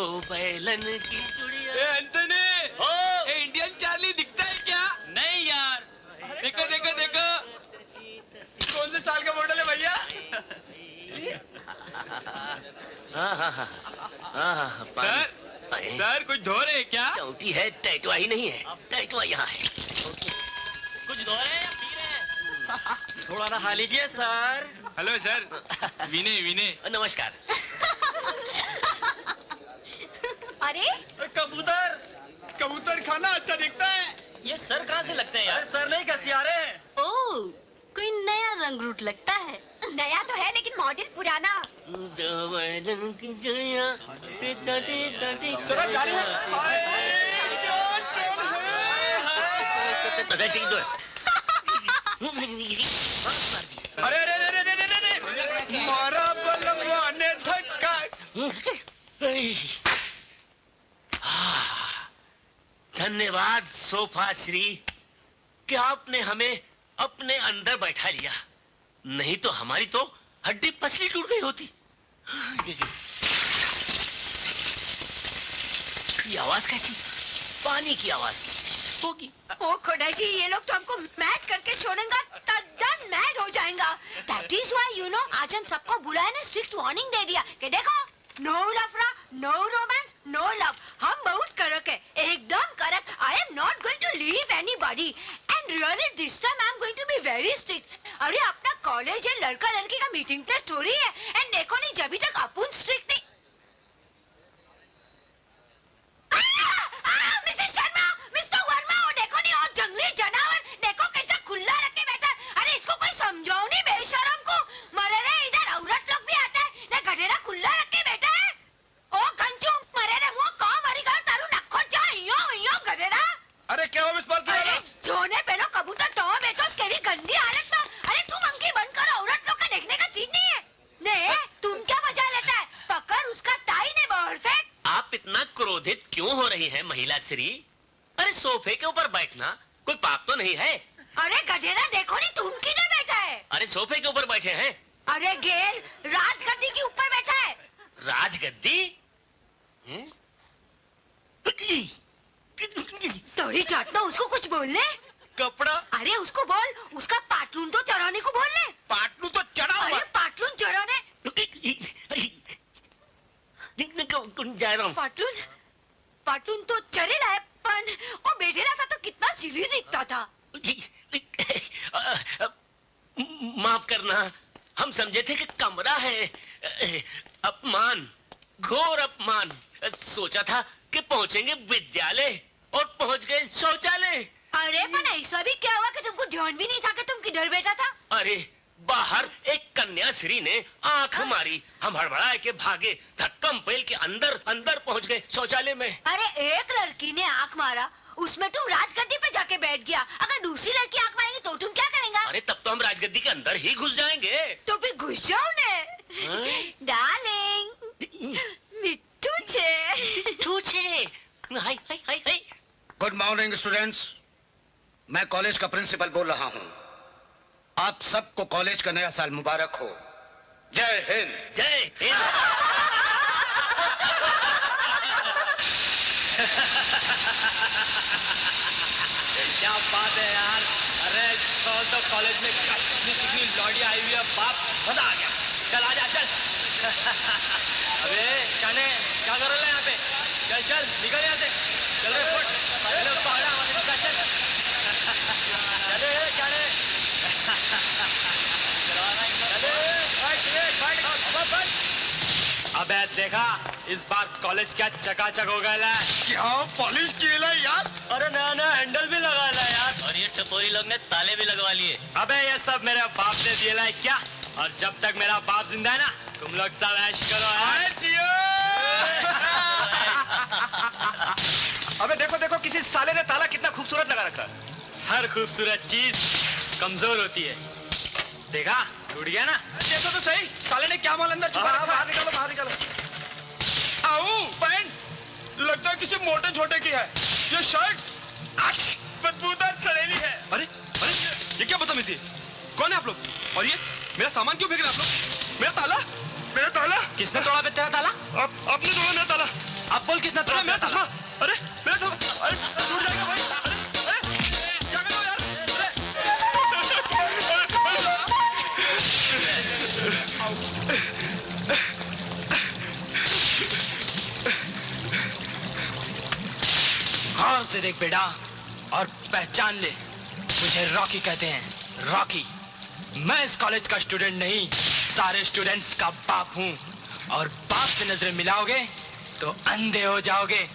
बैलन की चुड़िया। एंथनी, ओ इंडियन चार्ली दिखता है क्या? नहीं यार। देखो देखो देखो, कौन से साल का मॉडल है भैया? सर, सर कुछ धो रहे हैं क्या? टोटी है, टैटुआ ही नहीं है। टैटुआ यहाँ है। कुछ धो रहे हैं या पी रहे हैं? थोड़ा नहा लीजिए सर। हेलो सर, विनय विनय। नमस्कार। अरे कबूतर, कबूतर खाना अच्छा दिखता है। ये सर कहाँ से लगते हैं यार? सर नहीं घसियारे हैं। ओह, कोई नया रंग रूट लगता है। नया तो है लेकिन मॉडल पुराना। बैलन की चुड़िया। सर आप जा रहे हैं? अरे अरे अरे अरे अरे अरे, मारा बलवा ने धक्का। धन्यवाद सोफा श्री कि आपने हमें अपने अंदर बैठा लिया, नहीं तो हमारी तो हड्डी पसली टूट गई होती। ये आवाज कैसी? पानी की आवाज होगी। ओ खोड़ा जी, ये लोग तो हमको मैड करके छोड़ेंगे, तद्दन मैड हो जाएगा। That is why you know, आज हम सबको बुलाया ना, स्ट्रिक्ट वार्निंग दे दिया कि देखो, नो लफड़ा, नो रोमांस, नो लव। हम बहुत कड़क है, एकदम कड़क। I am not going to leave anybody and really this time I am going to be very strict. अरे अपना कॉलेज है, लड़का लड़की का मीटिंग प्लेस स्टोरी है, एंड देखो नहीं जब तक अपन स्ट्रिक्ट नहीं। मिसेस शर्मा, मिस्टर वर्मा, वो देखो नहीं, वो जंगली जानवर देखो कैसा खुला रख के बैठा है। अरे इसको कोई समझाओ नहीं बेशरम को। मरे रे, इधर औरत लोग भी आता है ना, गधेड़ा खुला रख के बैठा है। ओ गंजू, मरे रे मुंह कौन मरी गया तारू नखो जा यो यो गधेड़ा। अरे क्या हुआ मिस पालकी वाला? जोने पहनो कबूतर तो बैठो, उसके भी गंदी हालत में। अरे तू मंकी बनकर औरत लोग का देखने का चीज नहीं है। ने तुम क्या मजा लेता है? पकड़ उसका टाई ने बाहर फेंक। आप इतना क्रोधित क्यों हो रही हैं महिला श्री? अरे सोफे के ऊपर बैठना कोई पाप तो नहीं है। अरे गधेड़ा देखो नहीं, तुम किधर बैठा है? अरे सोफे के ऊपर बैठे हैं। अरे गेल, राजगद्दी के ऊपर बैठा है। राजगद्दी? तोड़ी चाटना, उसको कुछ बोलने। कपड़ा? अरे उसको बोल, उसका पाटलून तो चढ़ाने को बोलने। पाटलू तो चढ़ा हुआ। अरे पाटलून चढ़ाने। जा रहा हूँ। पाटलून, पाटलून तो चढ़ेला है, पर वो बैठेला था तो कितना सिली दिखता था। माफ करना, हम समझे थे कि कमरा है। अपमान, घोर अपमान। सोचा था कि पहुंचेंगे विद्यालय और पहुंच गए शौचालय। अरे पर ऐसा भी क्या हुआ कि तुमको ध्यान भी नहीं था कि तुम किधर बैठा था? अरे बाहर एक कन्याश्री ने आंख मारी, हम हड़बड़ाए के भागे, धक्कम पेल के अंदर अंदर पहुंच गए शौचालय में। अरे एक लड़की ने आंख मारा, उसमें तुम राजगद्दी पे जाके बैठ गया। अगर दूसरी लड़की आंख मारेगी तो तुम क्या करेंगे? अरे तब तो हम राजगद्दी के अंदर ही घुस जाएंगे। तो फिर घुस जाओ ने। डार्लिंग, मिट्टू छे। छूछे। हाय हाय हाय हाय। गुड मॉर्निंग स्टूडेंट्स, मैं कॉलेज का प्रिंसिपल बोल रहा हूँ। आप सबको कॉलेज का नया साल मुबारक हो। जय हिंद। जय हिंद। क्या बात है यार। अरे तो कॉलेज में कितनी लौड़ी आई हुई है, बाप मजा आ गया। चल आजा चल। अबे जाने क्या कर रहे हैं यहाँ पे? चल चल निकल यहाँ से। चल रे फुट, चलो पकड़ा मत चल चल। चले जाने। अबे देखा इस बार कॉलेज क्या चकाचक हो गया है। क्या पॉलिश किया यार? अरे नया नया हैंडल भी लगा ला यार, और ये टपोरी लोग ने ताले भी लगवा लिए। अबे ये सब मेरे बाप ने दिए है क्या? और जब तक मेरा बाप जिंदा है ना, तुम लोग सब ऐश करो। अबे देखो देखो, किसी साले ने ताला कितना खूबसूरत लगा रखा है। हर खूबसूरत चीज कमजोर होती है। देखा टूट गया ना। देखो तो सही, साले ने क्या माल अंदर छुपा रखा है। बाहर निकालो बाहर निकालो। आओ पैंट, लगता है किसी मोटे छोटे की है। ये शर्ट बदबूदार सड़ेली है। अरे अरे ये क्या बदतमीजी? कौन है आप लोग? और ये मेरा सामान क्यों फेंक रहे हैं आप लोग? मेरा ताला, मेरा ताला किसने तोड़ा बे तेरा ताला? आपने तोड़ा मेरा ताला। अब बोल किसने अरे मेरा चश्मा, अरे मेरा चश्मा, अरे टूट जाएगा भाई, अरे क्या कर रहे हो यार? गौर से देख बेटा और पहचान ले, मुझे रॉकी कहते हैं, रॉकी। मैं इस कॉलेज का स्टूडेंट नहीं, सारे स्टूडेंट्स का बाप हूँ, और बाप से नजरें मिलाओगे तो अंधे हो जाओगे।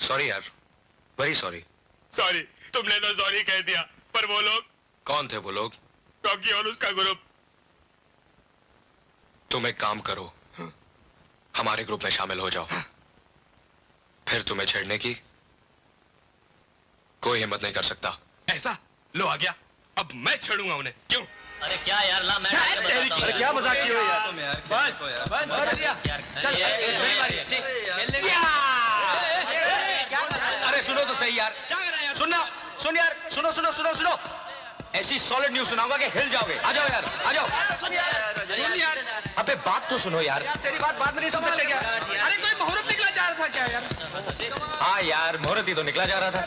सॉरी यार, वेरी सॉरी। सॉरी, तुमने तो सॉरी कह दिया, पर वो लोग? कौन थे वो लोग? रॉकी और उसका ग्रुप। तुम एक काम करो, हमारे ग्रुप में शामिल हो जाओ, फिर तुम्हें छेड़ने की कोई हिम्मत नहीं कर सकता। ऐसा? लो आ गया, अब मैं छेड़ूंगा उन्हें। क्यों? अरे क्या यार, ला मैं अरे क्या मजाक की हो यार? बस चल, अरे सुनो तो सही यार, सुनना, सुन यार, सुनो सुनो सुनो सुनो, ऐसी सॉलिड न्यूज सुनाऊंगा कि हिल जाओगे। आ जाओ यार, आ जाओ। सुन यार, अबे बात तो सुनो यार। तेरी बात बाद में नहीं समझते क्या? अरे कोई मुहूर्त निकला जा रहा था क्या यार? हाँ यार, मुहूर्त ही तो निकला जा रहा था।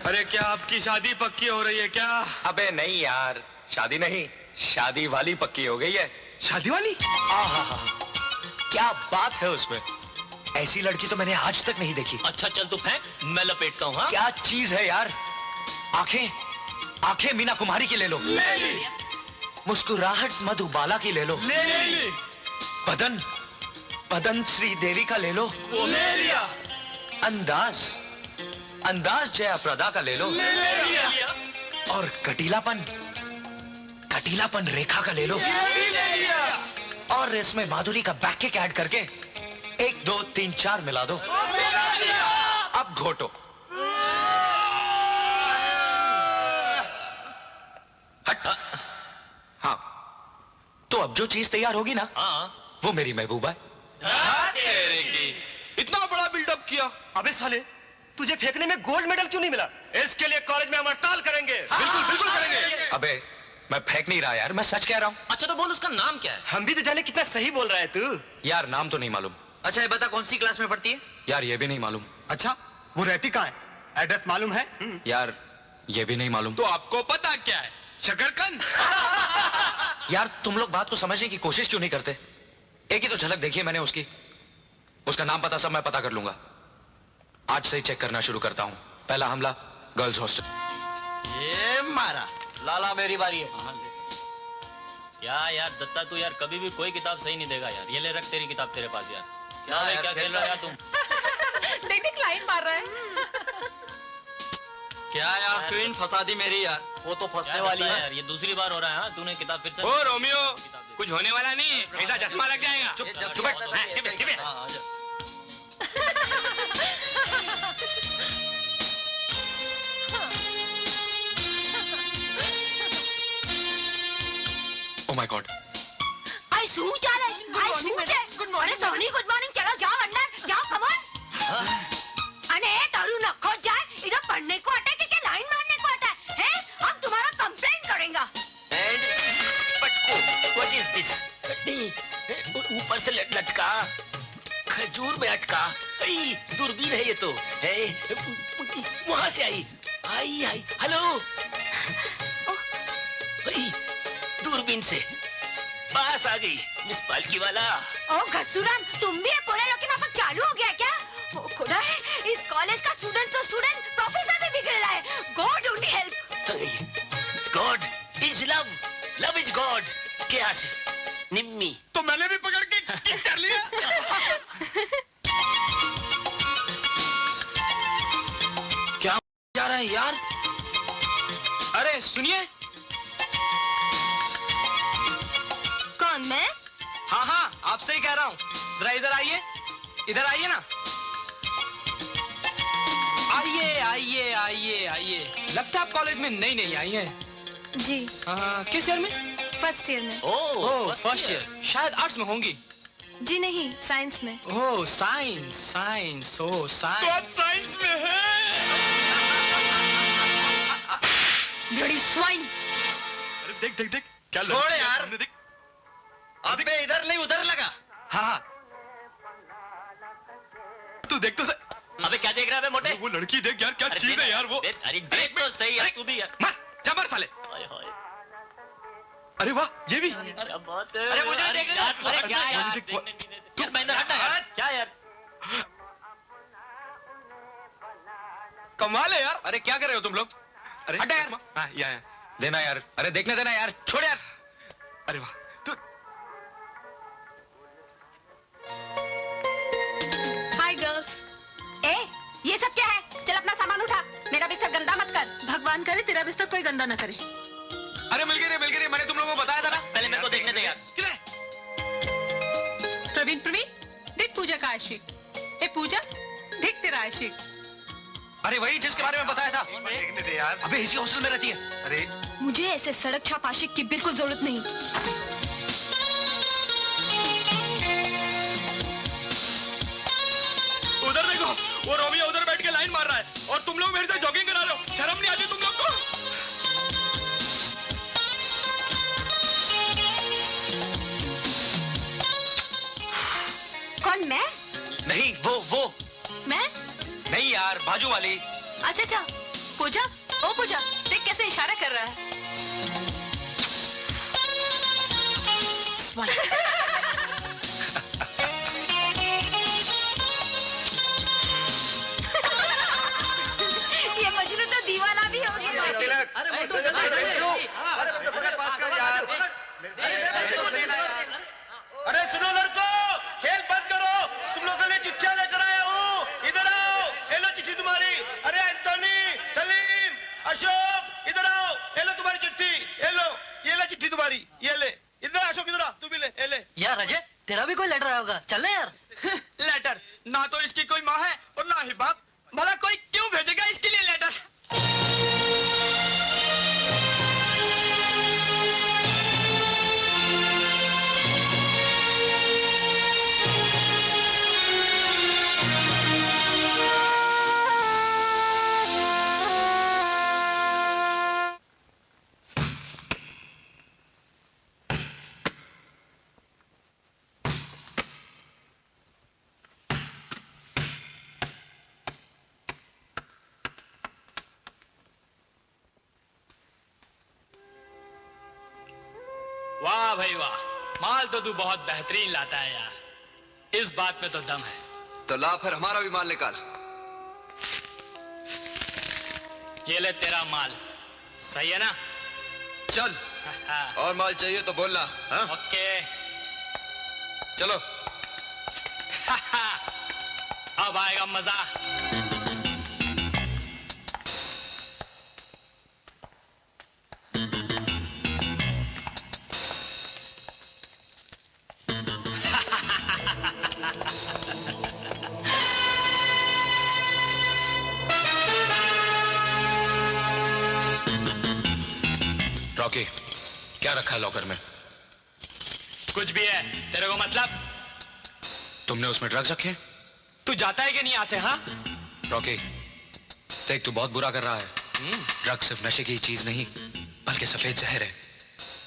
अरे क्या आपकी शादी पक्की हो रही है क्या? अबे नहीं यार, शादी नहीं, शादी वाली पक्की हो गई है। शादी वाली? आहा, क्या बात है उसमें, ऐसी लड़की तो मैंने आज तक नहीं देखी। अच्छा चल तू फेंक, मैं लपेटता हूँ। क्या चीज है यार, आंखें, आंखें मीना कुमारी की ले लो, ले ली। मुस्कुराहट मधुबाला की ले लो, ले ली। बदन, बदन श्रीदेवी का ले लो, वो ले लिया। अंदाज, अंदाज जया प्रदा का ले लो, ले लिया। और कटीलापन, कटीलापन रेखा का ले लो, ये भी ले लिया। और इसमें माधुरी का बैक किक ऐड करके 1 2 3 4 मिला दो। अब घोटो। हट। हाँ, तो अब जो चीज तैयार होगी ना, हाँ वो मेरी महबूबा है। इतना बड़ा बिल्डअप किया। अबे साले, तुझे फेंकने में गोल्ड मेडल क्यों नहीं मिला? इसके लिए कॉलेज में हम हड़ताल करेंगे। बिल्कुल बिल्कुल करेंगे। अबे मैं फेंक नहीं रहा यार, मैं सच कह रहा हूँ। अच्छा तो बोल उसका नाम क्या है? हम भी तो जाने कितना सही बोल रहा है तू। यार नाम तो नहीं मालूम। अच्छा ये बता कौन सी क्लास में पढ़ती है? यार ये भी नहीं मालूम। अच्छा, वो रहती कहाँ है? एड्रेस मालूम है? यार ये भी नहीं मालूम। तो आपको पता क्या है? शकरकंद। यार तुम लोग बात को समझने की कोशिश क्यों नहीं करते? एक ही तो झलक देखी है मैंने उसकी, उसका नाम पता सब मैं पता कर लूंगा। आज से ही चेक करना शुरू करता हूँ। पहला हमला गर्ल्स हॉस्टल। ये मारा लाला, मेरी बारी है। क्या यार दत्ता, तू यार कभी भी कोई किताब सही नहीं देगा यार। ये ले रख तेरी किताब तेरे पास यार। क्या भाई क्या खेल रहा है यार तुम? देख देख लाइन मार रहा है। क्या यार क्वीन फंसा दी मेरी यार। वो तो फंसने वाली है यार, ये दूसरी बार हो रहा है। हाँ तूने किताब फिर से। ओ रोमियो, कुछ होने वाला नहीं, ऐसा चश्मा लग जाएगा। चुप चुप चुप बैठ। हाँ, टिपे, टिपे। हाँ, आ जा। Oh my God. आई सू चाल है, आई सू है। Good morning Soni, good morning. चलो जाओ अंदर, जाओ कम ऑन। अने तारू न खो जाए, इधर पढ़ने को आता है कि क्या लाइन मारने को आता है? हम तुम्हारा कंप्लेंट करेंगे। What is this? ऊपर से लटका, खजूर में अटका। दूरबीन है ये तो। वहां से आई। हेलो। दूरबीन से पास आ गई मिस पालकी वाला। ओ घसुराम, तुम भी ये पोले लोग नाटक चालू हो गया क्या? ओ खुदा है, इस कॉलेज का स्टूडेंट तो स्टूडेंट प्रोफेसर भी बिगड़ रहा है। God only help. God is love, love is God. क्या से निम्मी तो मैंने भी पकड़ के किस कर लिया। क्या जा रहा है यार? अरे सुनिए। कौन, मैं? हाँ, आपसे ही कह रहा हूँ। जरा इधर आइए, इधर आइए ना। आइए। लगता है आप कॉलेज में नई आई हैं। जी, किस ईयर में? फर्स्ट ईयर में। ओह, फर्स्ट ईयर। शायद आर्ट्स में होंगी। जी नहीं, साइंस में। ओह, साइंस। ओह, तो साइंस। आप साइंस में हैं। Bloody swine. अरे देख क्या छोड़ यार। देख। अबे इधर नहीं उधर लगा। हाँ। तू देख तो सही। अबे क्या देख रहा है बे मोटे? वो लड़की देख यार, क्या चीज है यार वो। अरे देख तो सही यार, तू भी यार। मार, जबर साले। अरे वाह, ये भी। अरे बहुत। अरे मुझे नहीं देखना। अरे क्या यार? देख, यार मैंने हटा यार। क्या यार? कमाल है यार। अरे क्या कर रहे हो तुम लोग? अरे हटा यार। हाँ, यहाँ देना यार। अरे देखने देना यार। छोड़ यार। अरे वाह तू। Hi girls. ए, ये सब क्या है? चल अपना सामान उठा, मेरा बिस्तर गंदा मत कर। भगवान करे तेरा बिस्तर कोई गंदा ना करे। अरे मिल गई। मैंने तुम लोगों को बताया था ना। पहले मेरे को देखने दे यार। प्रवीण, देख पूजा का आशिक। ए पूजा, देख तेरा आशिक। अरे वही जिसके बारे में बताया था। देखने दे यार। अबे इसी हॉस्टल में रहती है। अरे मुझे ऐसे सड़क छाप आशिक की बिल्कुल जरूरत नहीं। उधर देखो, वो रोमियो उधर बैठ के लाइन मार रहा है और तुम लोग मेरे से जॉगिंग करा रहे हो। शर्म नहीं आती तुम लोग को? कौन, मैं? नहीं, वो मैं? नहीं यार, बाजू वाली। अच्छा, पूजा। ओ पूजा, देख कैसे इशारा कर रहा है। ये मजनू तो दीवाना भी हो गया। अरे सुनो लड़कों, खेल बंद करो। तुम लोगों के लिए चिट्ठियां लेकर आया हूँ। इधर आओ, ये लो चिट्ठी तुम्हारी। अरे एंटोनी, सलीम, अशोक, इधर आओ। ये लो तुम्हारी चिट्ठी। ये लो चिट्ठी तुम्हारी। ये ले। इधर अशोक, इधर आ, तू भी ले। ये ले। यार अजय, तेरा भी कोई लेटर आया होगा। चल ना यार। लेटर ना तो इसकी कोई माँ है और ना ही बाप। भला कोई क्यों भेजेगा इसके लिए लेटर? वाह भाई वाह, माल तो तू बहुत बेहतरीन लाता है यार। इस बात में तो दम है। तो ला फिर हमारा भी माल निकाल। ये ले तेरा माल। सही है ना? चल, और माल चाहिए तो बोलना। हाँ? ओके। चलो। अब आएगा मजा। रॉकी, क्या रखा है लॉकर में? कुछ भी है, तेरे को मतलब? तुमने उसमें ड्रग्स रखे? तू जाता है कि नहीं यहाँ से? हाँ रॉकी, देख तू बहुत बुरा कर रहा है। ड्रग्स सिर्फ नशे की चीज नहीं, बल्कि सफेद जहर है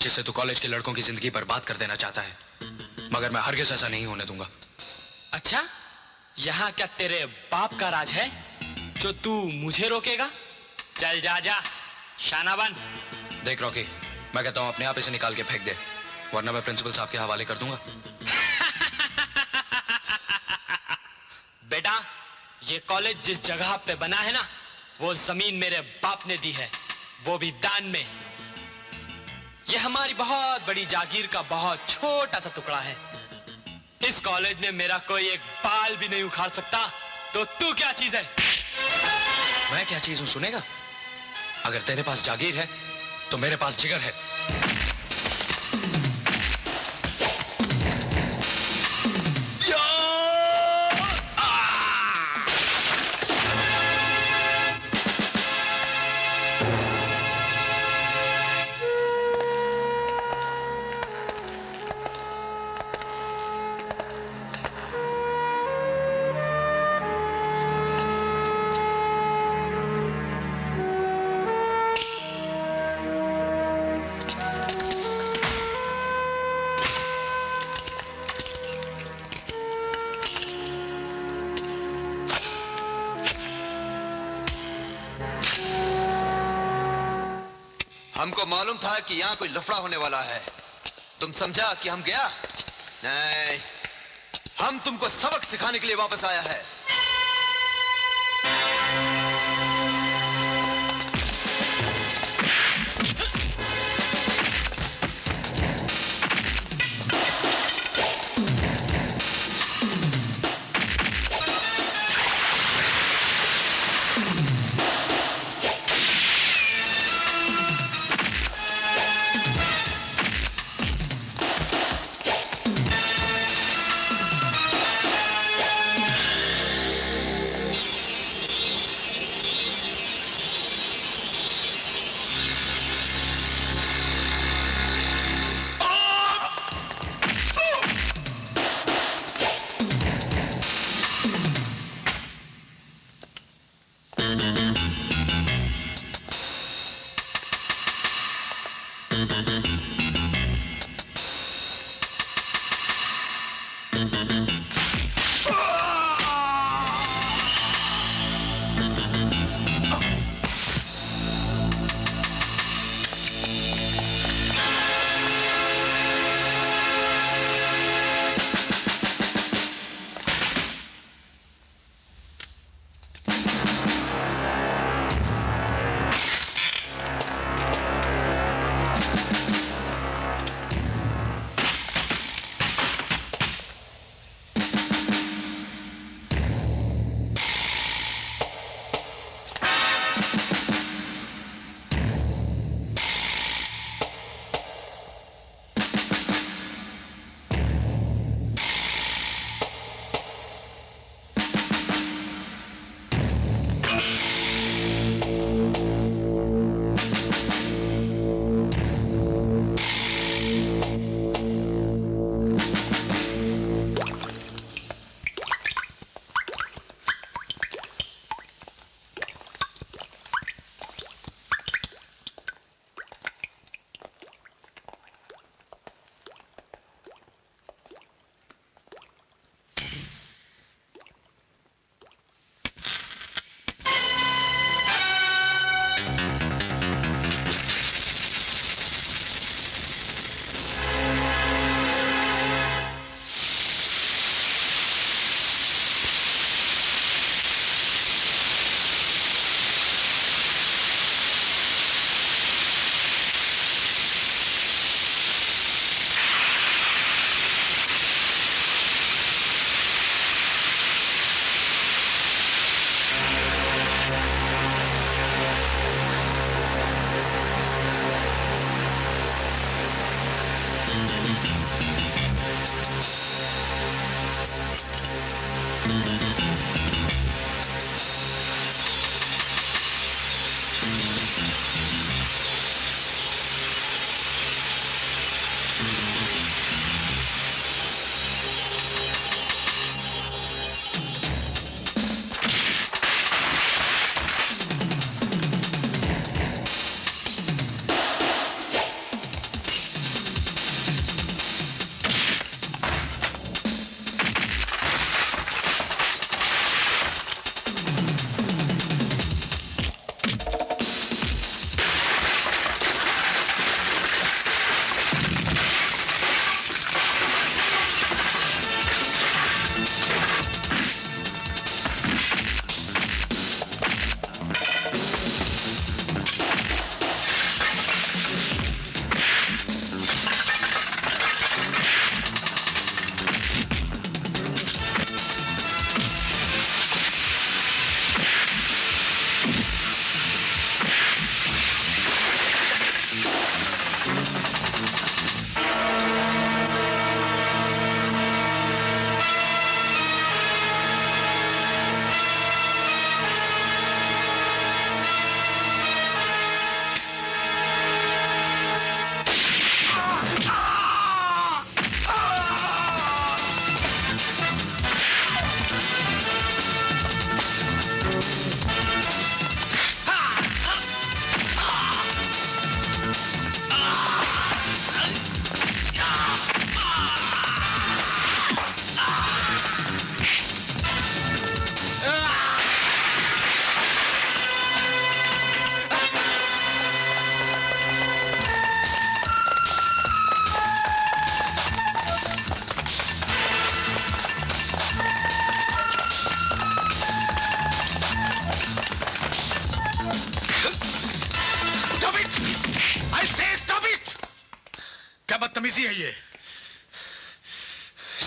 जिससे तू कॉलेज के लड़कों की जिंदगी बर्बाद कर देना चाहता है, मगर मैं हरगिज ऐसा नहीं होने दूंगा। अच्छा, यहाँ क्या तेरे बाप का राज है जो तू मुझे रोकेगा? चल जा जा, शाना बन। देख रॉकी, मैं कहता हूँ अपने आप इसे निकाल के फेंक दे, वरना मैं प्रिंसिपल साहब के हवाले कर दूंगा। बेटा, ये कॉलेज जिस जगह पे बना है ना, वो जमीन मेरे बाप ने दी है, वो भी दान में। ये हमारी बहुत बड़ी जागीर का बहुत छोटा सा टुकड़ा है। इस कॉलेज में मेरा कोई एक बाल भी नहीं उखाड़ सकता, तो तू क्या चीज है? मैं क्या चीज हूं सुनेगा? अगर तेरे पास जागीर है तो मेरे पास जिगर है। हमको मालूम था कि यहाँ कोई लफड़ा होने वाला है। तुम समझा कि हम गया? नहीं, हम तुमको सबक सिखाने के लिए वापस आया है।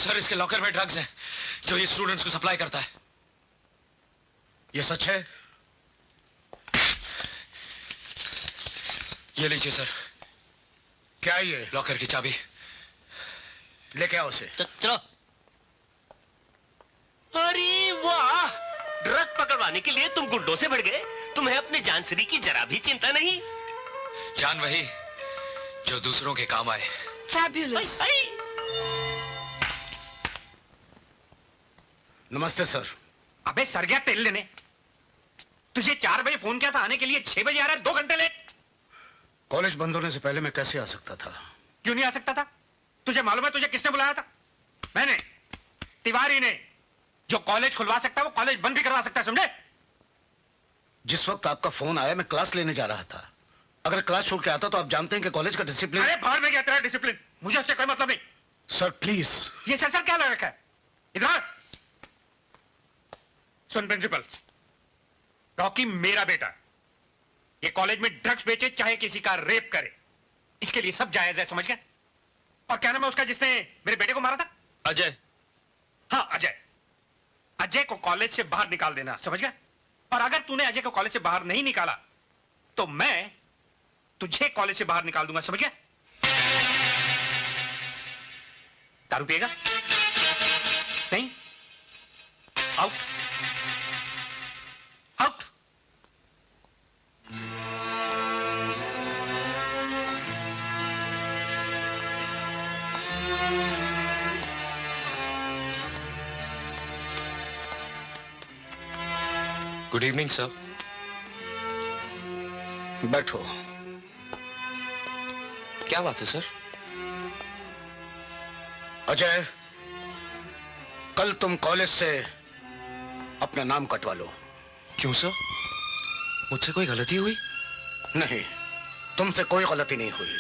सर इसके लॉकर में ड्रग्स हैं जो ये स्टूडेंट्स को सप्लाई करता है। ये सच है? ये लीजिए सर, क्या ये? लॉकर की चाबी। लेके आओ उसे। चलो। अरे वाह, ड्रग पकड़वाने के लिए तुम गुंडों से बढ़ गए। तुम्हें अपनी जानसरी की जरा भी चिंता नहीं। जान वही जो दूसरों के काम आए। Fabulous. नमस्ते सर। अबे सर गया तेल लेने। तुझे 4 बजे फोन किया था आने के लिए, 6 बजे आ रहा है, 2 घंटे लेट। कॉलेज बंद होने से पहले मैं कैसे आ सकता था? क्यों नहीं आ सकता था? तुझे मालूम है तुझे किसने बुलाया था? मैंने, तिवारी ने। जो कॉलेज खुलवा सकता है वो कॉलेज बंद भी करवा सकता है, समझे? जिस वक्त आपका फोन आया मैं क्लास लेने जा रहा था। अगर क्लास छोड़ के आता तो आप जानते हैं कि कॉलेज का डिसिप्लिन। अरे बाहर में गया तेरा डिसिप्लिन, मुझे उससे कोई मतलब नहीं। Sir please. ये सर क्या लग रखा है? इधर सुन प्रिंसिपल, रॉकी मेरा बेटा, ये कॉलेज में ड्रग्स बेचे चाहे किसी का रेप करे, इसके लिए सब जायज है, समझ गया? और क्या नाम है उसका जिसने मेरे बेटे को मारा था? अजय। हाँ अजय। अजय को कॉलेज से बाहर निकाल देना, समझ गया? और अगर तूने अजय को कॉलेज से बाहर नहीं निकाला तो मैं तुझे कॉलेज से बाहर निकाल दूंगा, समझ गया? दारू पिएगा? नहीं? Out. Out. Good evening sir. बैठो। क्या बात है सर? अजय, कल तुम कॉलेज से अपना नाम कटवा लो। क्यों सर? मुझसे कोई गलती हुई? नहीं, तुमसे कोई गलती नहीं हुई।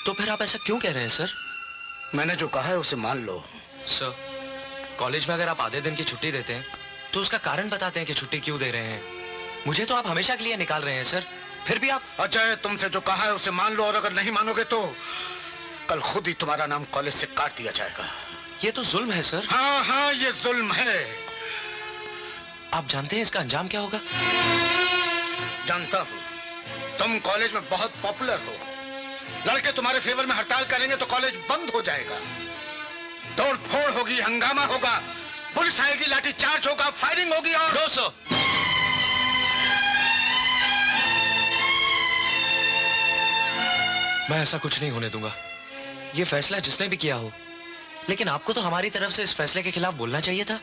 तो फिर आप ऐसा क्यों कह रहे हैं सर? मैंने जो कहा है उसे मान लो। सर, कॉलेज में अगर आप आधे दिन की छुट्टी देते हैं तो उसका कारण बताते हैं कि छुट्टी क्यों दे रहे हैं। मुझे तो आप हमेशा के लिए निकाल रहे हैं सर, फिर भी आप। अजय, तुमसे जो कहा है उसे मान लो, और अगर नहीं मानोगे तो कल खुद ही तुम्हारा नाम कॉलेज से काट दिया जाएगा। ये तो जुल्म है सर। हाँ हाँ, ये जुल्म है। आप जानते हैं इसका अंजाम क्या होगा? जानता हूं, तुम कॉलेज में बहुत पॉपुलर हो। लड़के तुम्हारे फेवर में हड़ताल करेंगे तो कॉलेज बंद हो जाएगा। तोड़ फोड़ होगी, हंगामा होगा, पुलिस आएगी, लाठी चार्ज होगा, फायरिंग होगी और। नो सर, मैं ऐसा कुछ नहीं होने दूंगा। ये फैसला जिसने भी किया हो, लेकिन आपको तो हमारी तरफ से इस फैसले के खिलाफ बोलना चाहिए था।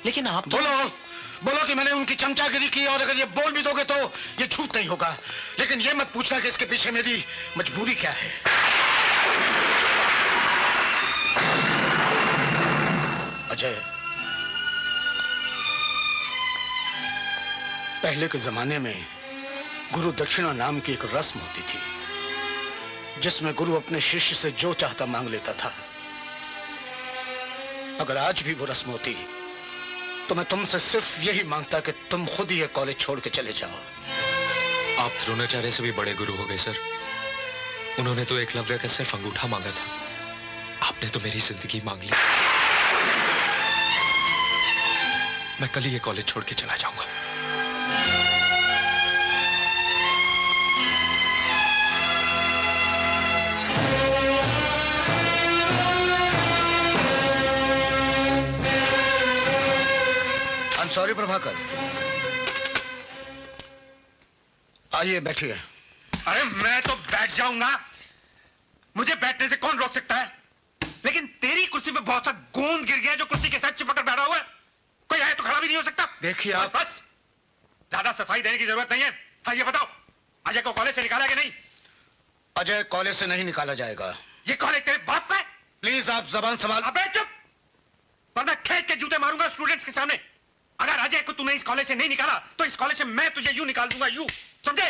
लेकिन आप तो... बोलो कि मैंने उनकी चमचागिरी की, और अगर ये बोल भी दोगे तो ये झूठ नहीं होगा। लेकिन ये मत पूछना कि इसके पीछे मेरी मजबूरी क्या है। अजय, पहले के जमाने में गुरु दक्षिणा नाम की एक रस्म होती थी, जिसमें गुरु अपने शिष्य से जो चाहता मांग लेता था। अगर आज भी वो रस्म होती तो मैं तुमसे सिर्फ यही मांगता कि तुम खुद ही ये कॉलेज छोड़ के चले जाओ। आप द्रोणाचार्य से भी बड़े गुरु हो गए सर। उन्होंने तो एकलव्य का सिर्फ अंगूठा मांगा था, आपने तो मेरी जिंदगी मांग ली। मैं कल ही ये कॉलेज छोड़ के चला जाऊंगा। सॉरी प्रभाकर, आइए बैठिए। अरे मैं तो बैठ जाऊंगा, मुझे बैठने से कौन रोक सकता है? लेकिन तेरी कुर्सी पे बहुत सा गोंद गिर गया जो कुर्सी के साथ चिपक कर बैठा हुआ है। कोई आए तो खड़ा भी नहीं हो सकता। देखिए आप, बस ज्यादा सफाई देने की जरूरत नहीं है। हाँ ये बताओ, अजय को कॉलेज से निकाला कि नहीं? अजय कॉलेज से नहीं निकाला जाएगा। ये कॉलेज तेरे बाप का है? प्लीज आप जबान संभाल। अबे चुप, वरना खेत के जूते मारूंगा स्टूडेंट्स के सामने। अगर अजय को तूने इस कॉलेज से नहीं निकाला तो इस कॉलेज से मैं तुझे यूं निकाल दूंगा, यूं, समझे?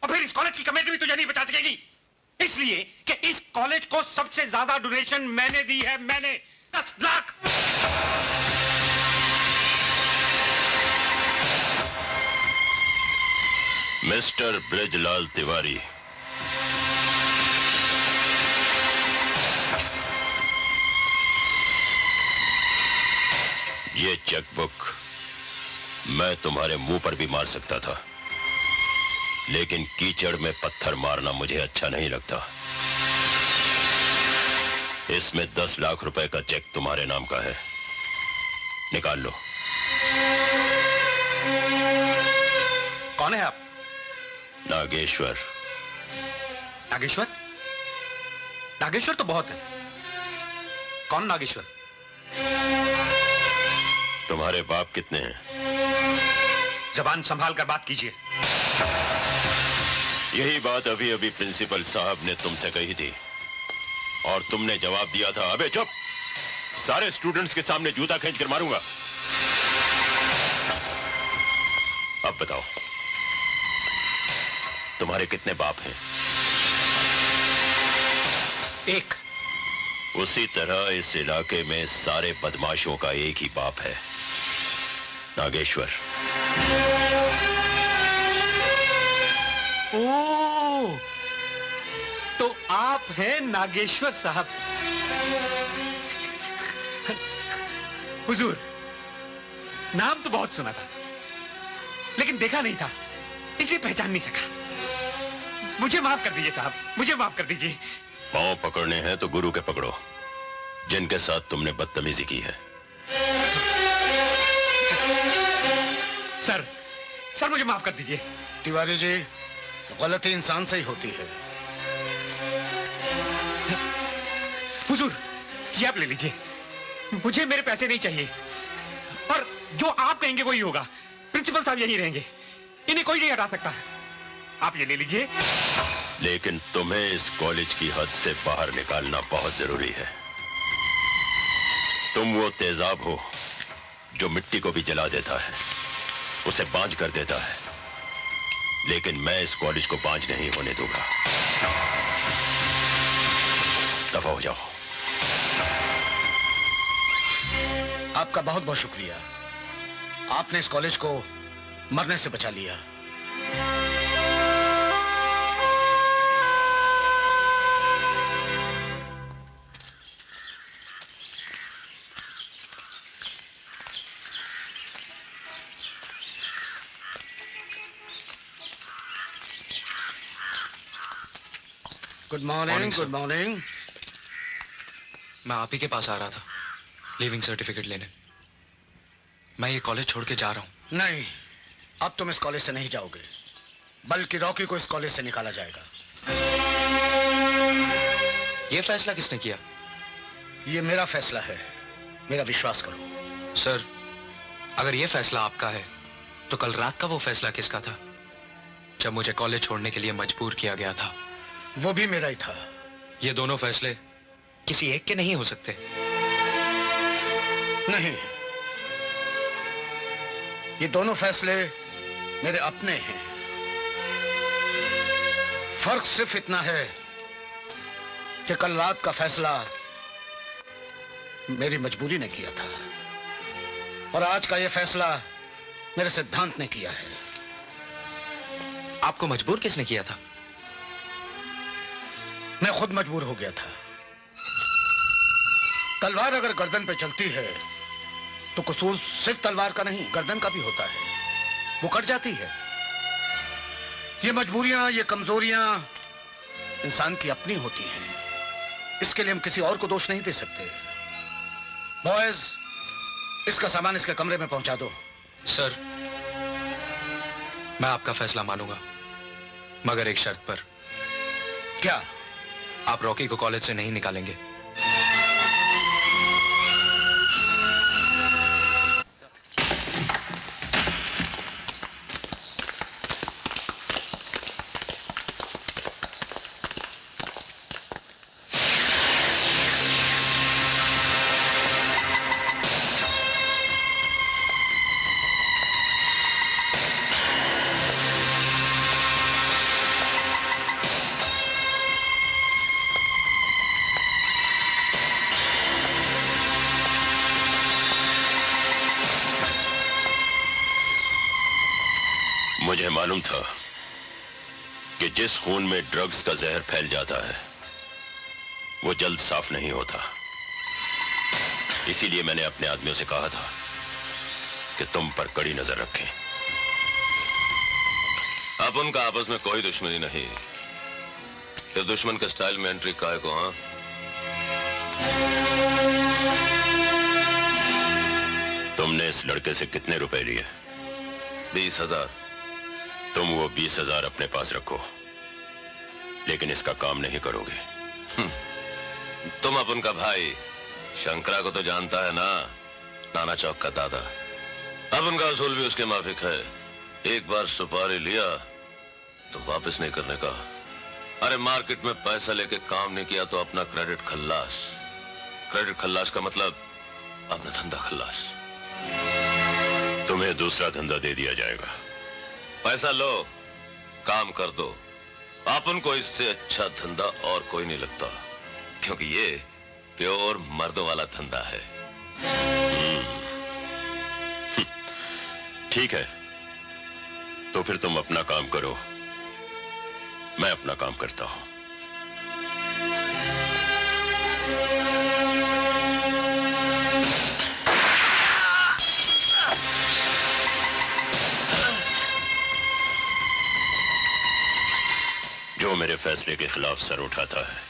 और फिर इस कॉलेज की कमेटी भी तुझे नहीं बचा सकेगी, इसलिए कि इस कॉलेज को सबसे ज्यादा डोनेशन मैंने दी है, मैंने 10 लाख। मिस्टर ब्रजलाल तिवारी, ये चेकबुक मैं तुम्हारे मुंह पर भी मार सकता था, लेकिन कीचड़ में पत्थर मारना मुझे अच्छा नहीं लगता। इसमें 10 लाख रुपए का चेक तुम्हारे नाम का है, निकाल लो। कौन है आप? नागेश्वर। नागेश्वर? नागेश्वर तो बहुत है। कौन नागेश्वर? तुम्हारे बाप कितने हैं? जबान संभाल कर बात कीजिए। यही बात अभी अभी प्रिंसिपल साहब ने तुमसे कही थी और तुमने जवाब दिया था, अबे चुप, सारे स्टूडेंट्स के सामने जूता खींच कर मारूंगा। अब बताओ, तुम्हारे कितने बाप हैं? एक। उसी तरह इस इलाके में सारे बदमाशों का एक ही बाप है, नागेश्वर। ओह, तो आप हैं नागेश्वर साहब। हुजूर, नाम तो बहुत सुना था, लेकिन देखा नहीं था, इसलिए पहचान नहीं सका। मुझे माफ कर दीजिए साहब, मुझे माफ कर दीजिए। पांव पकड़ने हैं तो गुरु के पकड़ो, जिनके साथ तुमने बदतमीजी की है। सर, सर मुझे माफ कर दीजिए। तिवारी जी, गलती इंसान से ही होती है। हुजूर, जी आप ले लीजिए, मुझे मेरे पैसे नहीं चाहिए, और जो आप कहेंगे वही होगा। प्रिंसिपल साहब यहीं रहेंगे, इन्हें कोई नहीं हटा सकता। आप ये ले लीजिए। लेकिन तुम्हें इस कॉलेज की हद से बाहर निकालना बहुत जरूरी है। तुम वो तेजाब हो जो मिट्टी को भी जला देता है, उसे बांझ कर देता है, लेकिन मैं इस कॉलेज को बांझ नहीं होने दूंगा। दफा हो जाओ। आपका बहुत बहुत शुक्रिया, आपने इस कॉलेज को मरने से बचा लिया। Good morning. Good morning. मैं आप ही के पास आ रहा था लीविंग सर्टिफिकेट लेने। मैं ये कॉलेज छोड़ के जा रहा हूं। नहीं, अब तुम इस कॉलेज से नहीं जाओगे, बल्कि रॉकी को इस कॉलेज से निकाला जाएगा। ये फैसला किसने किया? ये मेरा फैसला है, मेरा विश्वास करो। सर, अगर ये फैसला आपका है तो कल रात का वो फैसला किसका था जब मुझे कॉलेज छोड़ने के लिए मजबूर किया गया था? वो भी मेरा ही था। ये दोनों फैसले किसी एक के नहीं हो सकते। नहीं, ये दोनों फैसले मेरे अपने हैं। फर्क सिर्फ इतना है कि कल रात का फैसला मेरी मजबूरी ने किया था और आज का यह फैसला मेरे सिद्धांत ने किया है। आपको मजबूर किसने किया था? मैं खुद मजबूर हो गया था। तलवार अगर गर्दन पे चलती है तो कसूर सिर्फ तलवार का नहीं, गर्दन का भी होता है, वो कट जाती है। ये मजबूरियां, ये कमजोरियां इंसान की अपनी होती हैं, इसके लिए हम किसी और को दोष नहीं दे सकते। बॉयज, इसका सामान इसके कमरे में पहुंचा दो। सर, मैं आपका फैसला मानूंगा, मगर एक शर्त पर। क्या? आप रॉकी को कॉलेज से नहीं निकालेंगे। मुझे मालूम था कि जिस खून में ड्रग्स का जहर फैल जाता है वो जल्द साफ नहीं होता। इसीलिए मैंने अपने आदमियों से कहा था कि तुम पर कड़ी नजर रखें। अब उनका आपस में कोई दुश्मनी नहीं, तो दुश्मन के स्टाइल में एंट्री काहे को? हाँ, तुमने इस लड़के से कितने रुपए लिए? 20,000। तुम वो 20,000 अपने पास रखो, लेकिन इसका काम नहीं करोगे। तुम अपन का भाई शंकरा को तो जानता है ना, नाना चौक का दादा। अब उनका असूल भी उसके माफिक है। एक बार सुपारी लिया तो वापस नहीं करने का। अरे मार्केट में पैसा लेके काम नहीं किया तो अपना क्रेडिट खल्लास। क्रेडिट खल्लास का मतलब अपना धंधा खल्लास। तुम्हें दूसरा धंधा दे दिया जाएगा। पैसा लो, काम कर दो। अपन को इससे अच्छा धंधा और कोई नहीं लगता, क्योंकि ये प्योर मर्दों वाला धंधा है। ठीक है, तो फिर तुम अपना काम करो, मैं अपना काम करता हूं। जो मेरे फैसले के खिलाफ सर उठाता है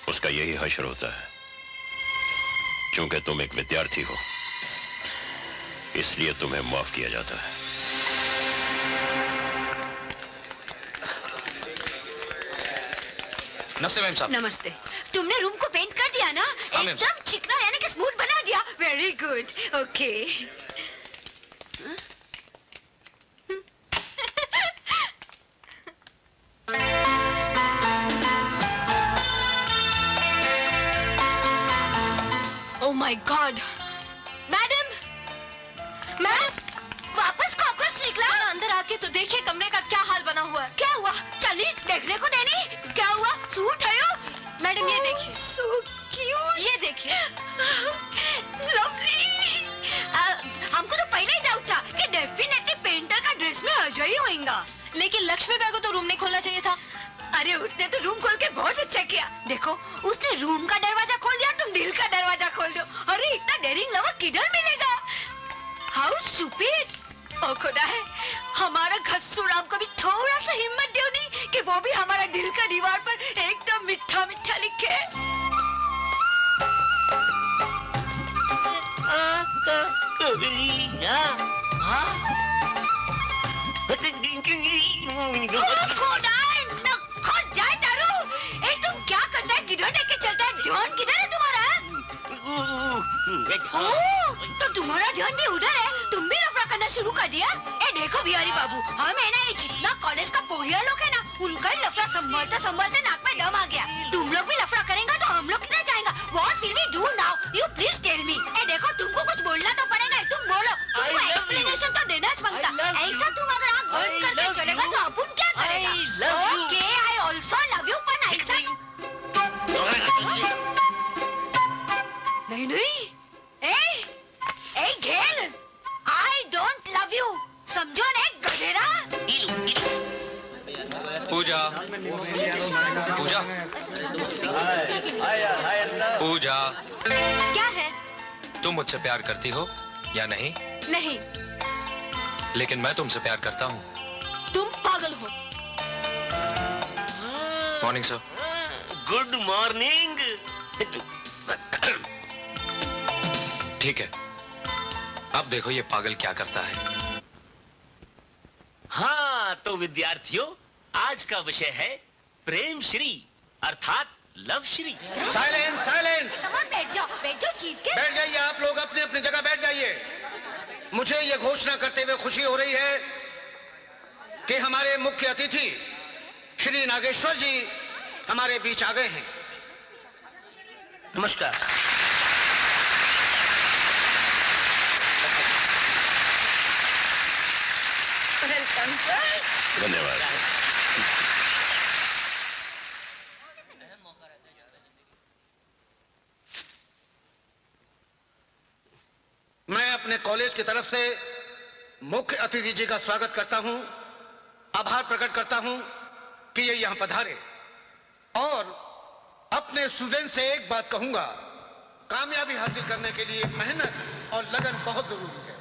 उसका यही हश्र होता है। क्योंकि तुम एक विद्यार्थी हो, इसलिए तुम्हें माफ किया जाता है। नमस्ते मैम साहब। नमस्ते। तुमने रूम को पेंट कर दिया ना? हाँ, मैम। एकदम चिकना यानी कि स्मूथ बना दिया। Very good. Okay. Oh my God. Madam, ma'am, वापस कॉकरोच निकला? अंदर आके तो देखिए कमरे का क्या हाल बना हुआ है। क्या हुआ? चलिए देखने को देनी। क्या हुआ? सूट है यो? मैडम ये देखिए। So cute. ये देखिए। Lovely. हमको तो पहले ही डाउट था कि डेफिनेटली पेंटर का ड्रेस में अजय ही होएगा। लेकिन लक्ष्मी बाई को तो रूम नहीं खोलना चाहिए था। अरे उसने तो रूम खोल के बहुत अच्छा किया। देखो उसने रूम का दरवाजा खोल दिया, तुम दिल का दरवाजा खोल दो। अरे इतना डेयरिंग लवर किधर मिलेगा? How stupid. ओ खुदा है, हमारा घस्सू राम को भी थोड़ा सा हिम्मत दो नहीं कि वो भी हमारा दिल का दीवार पर एकदम मीठा मीठा लिखे। तुम क्या करता है? किधर लेके चलता है? ध्यान किधर है तुम्हारा? तो तुम्हारा ध्यान भी उधर है। तुम भी लफड़ा करना शुरू कर दिया? ए देखो बिहारी बाबू, हम है ना, ये जितना कॉलेज का पोरिया लोग है ना, उनका ही लफड़ा संभालते संभालते नाक में दम आ गया। तुम लोग भी लफड़ा करेंगे तो हम लोग कितना जाएगा? What will we do now? You please tell me. ए देखो तुमको कुछ बोलना तो पड़ेगा। तुम बोलो। तुमको एक्सप्लेनेशन तो देना बनता। ऐसा तुम अगर आँख बंद करके चलेगा तो अपन क्या करेगा? Okay, I also love you, पर ऐसा नहीं नहीं। ए घेल, I don't love you. समझो ने गधेरा। पूजा, पूजा, पूजा, क्या है? तुम मुझसे प्यार करती हो या नहीं? नहीं। लेकिन मैं तुमसे प्यार करता हूँ। तुम पागल हो। Morning sir. Good morning. ठीक है, अब देखो ये पागल क्या करता है। हाँ तो विद्यार्थियों, आज का विषय है प्रेम श्री अर्थात लव श्री। Silence, silence. बैठ जाओ चीफ के। बैठ जाइए आप लोग, अपने अपनी जगह बैठ जाइए। मुझे ये घोषणा करते हुए खुशी हो रही है कि हमारे मुख्य अतिथि श्री नागेश्वर जी हमारे बीच आ गए हैं। नमस्कार। Welcome sir. धन्यवाद। मैं अपने कॉलेज की तरफ से मुख्य अतिथि जी का स्वागत करता हूं, आभार प्रकट करता हूं कि ये यहां पधारे। और अपने स्टूडेंट से एक बात कहूंगा, कामयाबी हासिल करने के लिए मेहनत और लगन बहुत जरूरी है।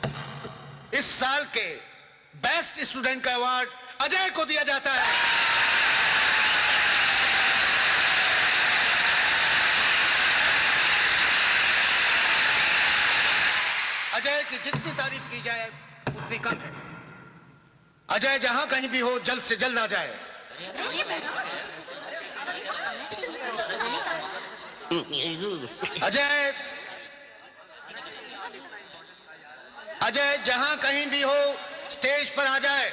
इस साल के बेस्ट स्टूडेंट का अवार्ड अजय को दिया जाता है। अजय की जितनी तारीफ की जाए उतनी कम है। अजय जहां कहीं भी हो जल्द से जल्द आ जाए। अजय अजय जहां कहीं भी हो स्टेज पर आ जाए।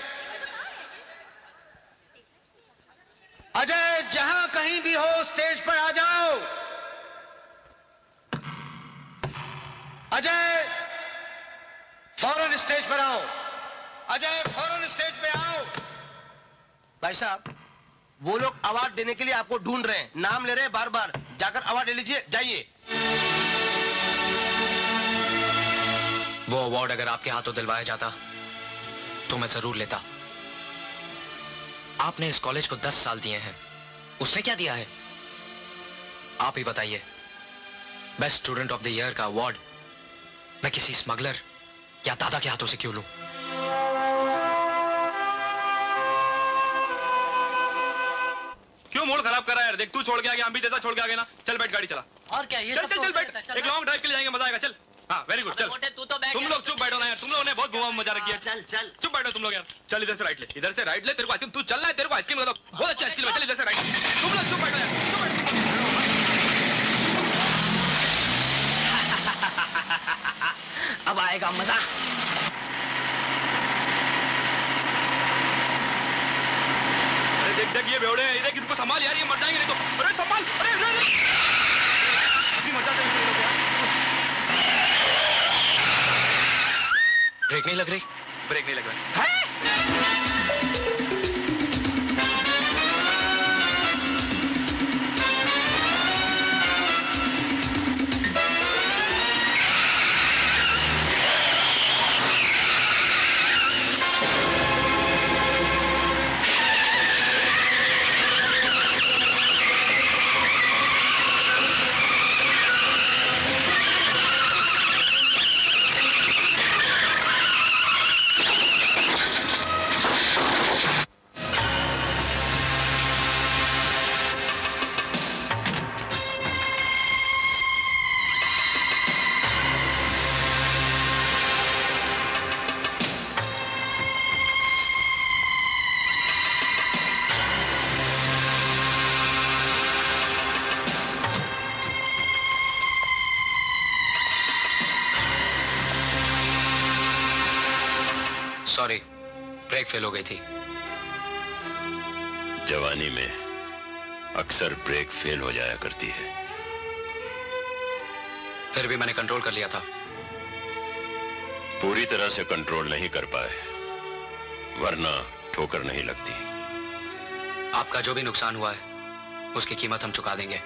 अजय जहां कहीं भी हो स्टेज पर आ जाओ। अजय फौरन स्टेज पर आओ। अजय फौरन स्टेज पे आओ। भाई साहब, वो लोग अवार्ड देने के लिए आपको ढूंढ रहे हैं, नाम ले रहे हैं बार बार। जाकर अवार्ड ले लीजिए, जाइए। वो अवार्ड अगर आपके हाथों दिलवाया जाता तो मैं जरूर लेता। आपने इस कॉलेज को 10 साल दिए हैं, उसने क्या दिया है आप ही बताइए। Best student of the year का अवार्ड मैं किसी स्मगलर या दादा के हाथों से क्यों लूं? क्यों मूड खराब कर रहा है यार? देख तू छोड़ के आ गया, हम भी जैसा छोड़ के आ गए ना। चल बैठ, गाड़ी चला। और क्या ये चल चल चल बैठ, एक लॉन्ग ड्राइव के लिए जाएंगे, मजा आएगा। चल हाँ वेरी गुड, चल। तू तो बैठ। तुम लोग चुप बैठो ना यार, तुम लोगों ने बहुत घुमा मजा रखी है। चल चल चुप बैठो तुम लोग यार। चल इधर से राइट ले, इधर से राइट ले। तेरे को आइसक्रीम, तू चल रहा है, तेरे को आइसक्रीम मतलब बहुत अच्छी आइसक्रीम है। चल इधर से राइट। तुम लोग चुप बैठो यार, चुप बैठो। अब आएगा मजा। अरे देख देख ये बेवड़े, ये देख इनको संभाल यार, ये मर जाएंगे नहीं तो। अरे संभाल, अरे अभी मर जाते हैं ये लोग यार। ब्रेक नहीं लग रही? ब्रेक नहीं लग रहा है। सॉरी, ब्रेक फेल हो गई थी। जवानी में अक्सर ब्रेक फेल हो जाया करती है। फिर भी मैंने कंट्रोल कर लिया था। पूरी तरह से कंट्रोल नहीं कर पाए, वरना ठोकर नहीं लगती। आपका जो भी नुकसान हुआ है उसकी कीमत हम चुका देंगे।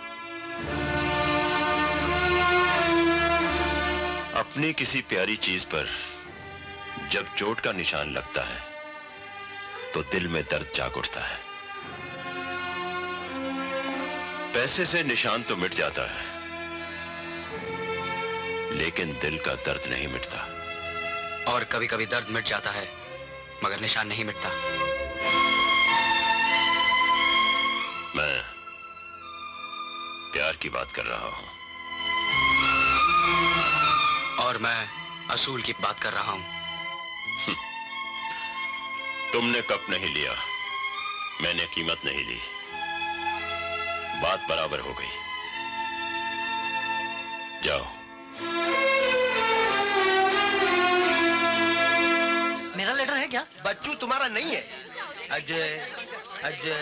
अपनी किसी प्यारी चीज पर जब चोट का निशान लगता है तो दिल में दर्द जाग उठता है। पैसे से निशान तो मिट जाता है, लेकिन दिल का दर्द नहीं मिटता। और कभी कभी दर्द मिट जाता है मगर निशान नहीं मिटता। मैं प्यार की बात कर रहा हूं। और मैं असूल की बात कर रहा हूं। तुमने कप नहीं लिया, मैंने कीमत नहीं ली, बात बराबर हो गई। जाओ। मेरा लेटर है क्या? बच्चू तुम्हारा नहीं है। अजय अजय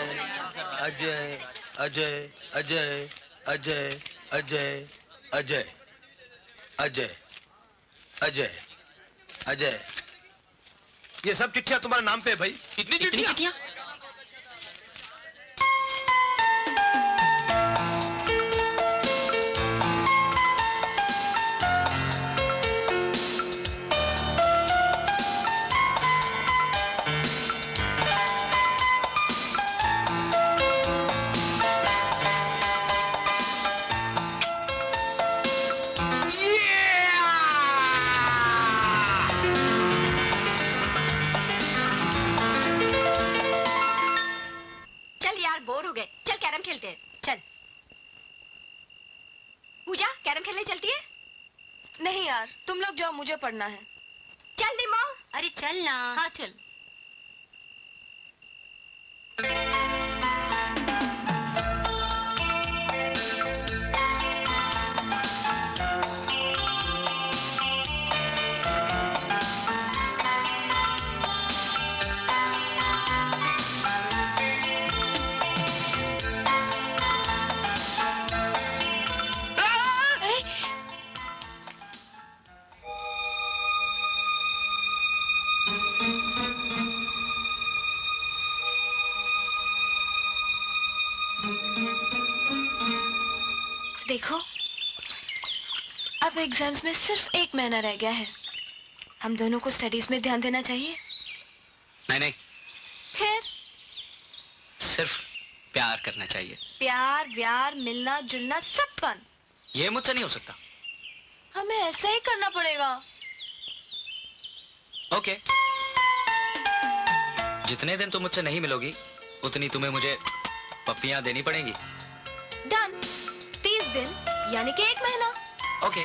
अजय अजय अजय अजय अजय अजय अजय अजय अजय। ये सब चिट्ठियां तुम्हारे नाम पे है भाई। इतनी चिट्ठियां? अकेले चलती है? नहीं यार, तुम लोग जाओ, मुझे पढ़ना है। चल नी माँ। अरे चल ना। हाँ चल। देखो, अब एग्जाम्स में सिर्फ 1 महीना रह गया है। हम दोनों को स्टडीज में ध्यान देना चाहिए। नहीं, फिर सिर्फ प्यार करना चाहिए। प्यार व्यार मिलना जुलना सब बंद। ये मुझसे नहीं हो सकता। हमें ऐसा ही करना पड़ेगा। ओके। जितने दिन तुम मुझसे नहीं मिलोगी उतनी तुम्हें मुझे पप्पियां देनी पड़ेंगी। डन। 30 दिन यानी कि 1 महीना। ओके।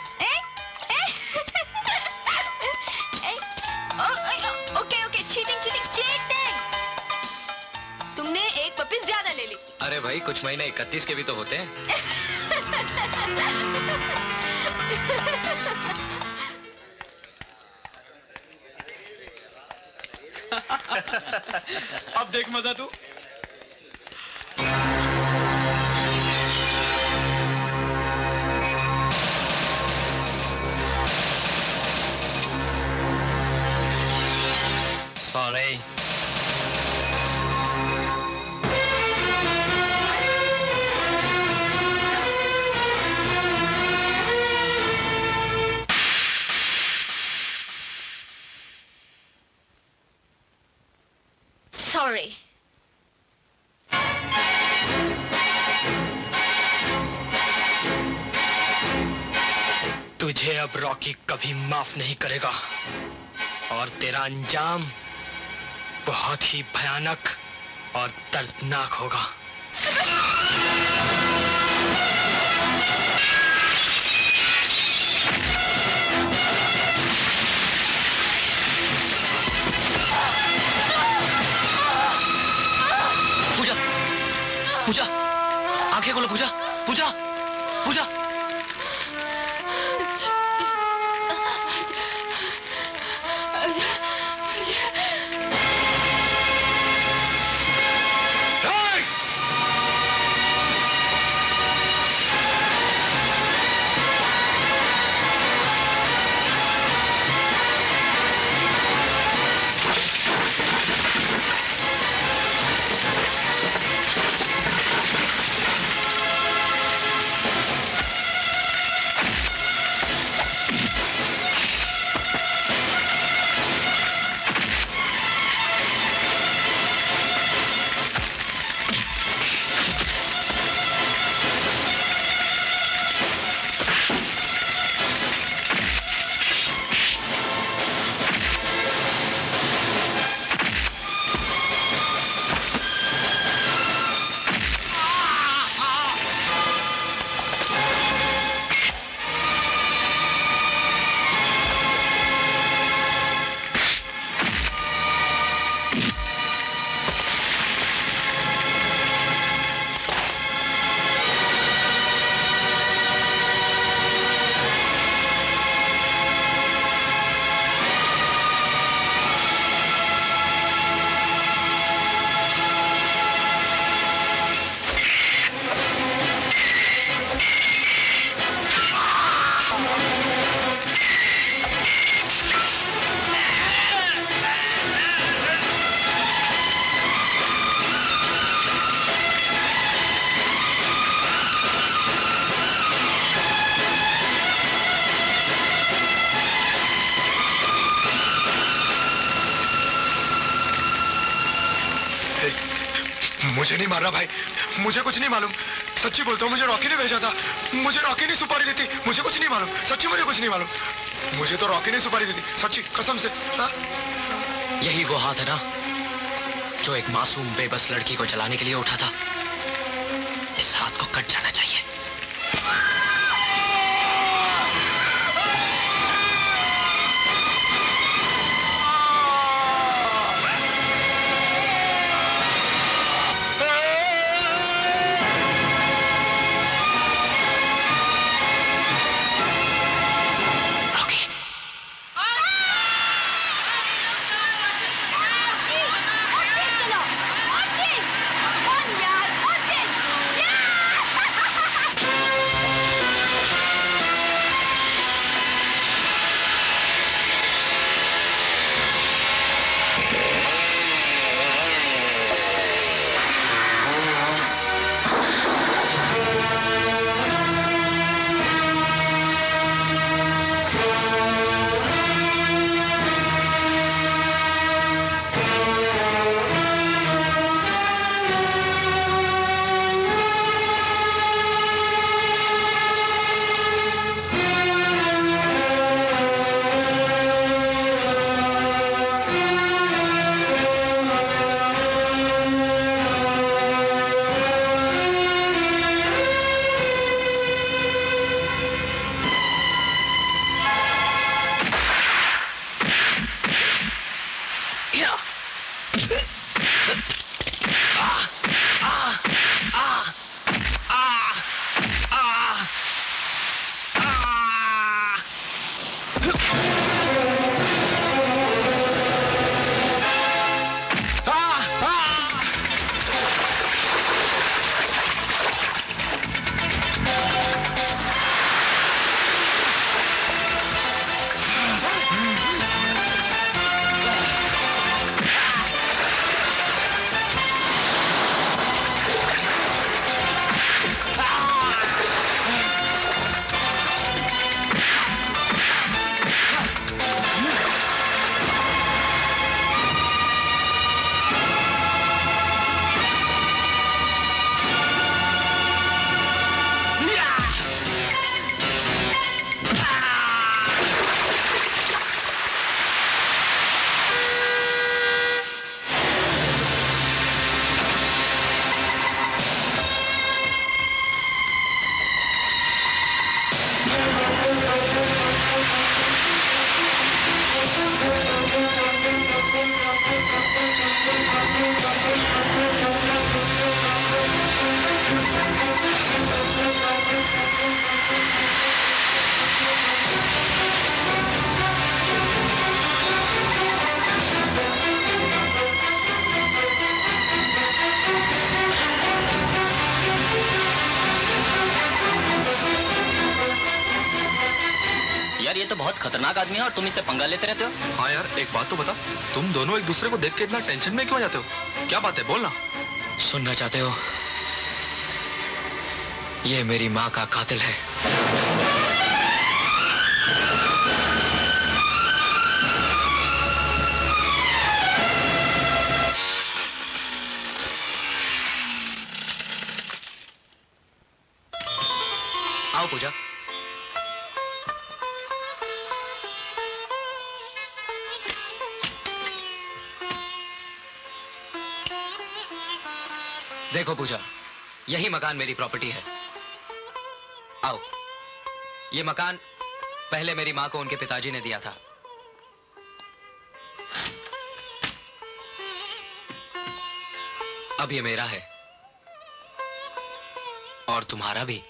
Okay cheating. तुमने 1 पप्पी ज्यादा ले ली। अरे भाई, कुछ महीने 31 के भी तो होते हैं। अब देख मजा तू। सॉरी। सॉरी। तुझे अब रॉकी कभी माफ नहीं करेगा और तेरा अंजाम बहुत ही भयानक और दर्दनाक होगा। पूजा, आंखें खोलो पूजा। मुझे नहीं मार रहा भाई, मुझे कुछ नहीं मालूम। सच्ची बोलता हूँ, मुझे रॉकी ने भेजा था। मुझे रॉकी ने सुपारी दी थी। मुझे कुछ नहीं मालूम, सच्ची मुझे कुछ नहीं मालूम। मुझे तो रॉकी ने सुपारी दी थी, सच्ची कसम से। यही वो हाथ है ना जो एक मासूम बेबस लड़की को जलाने के लिए उठा था। इस हाथ को कट जाना चाहिए। यार ये तो बहुत खतरनाक आदमी है और तुम इससे पंगा लेते रहते हो। हाँ यार, एक बात तो बता, तुम दोनों एक दूसरे को देख के इतना टेंशन में क्यों आ जाते हो? क्या बात है, बोलना। सुनना चाहते हो? ये मेरी माँ का कातिल है। आओ पूजा। देखो पूजा, यही मकान मेरी प्रॉपर्टी है। आओ, ये मकान पहले मेरी माँ को उनके पिताजी ने दिया था। अब ये मेरा है और तुम्हारा भी।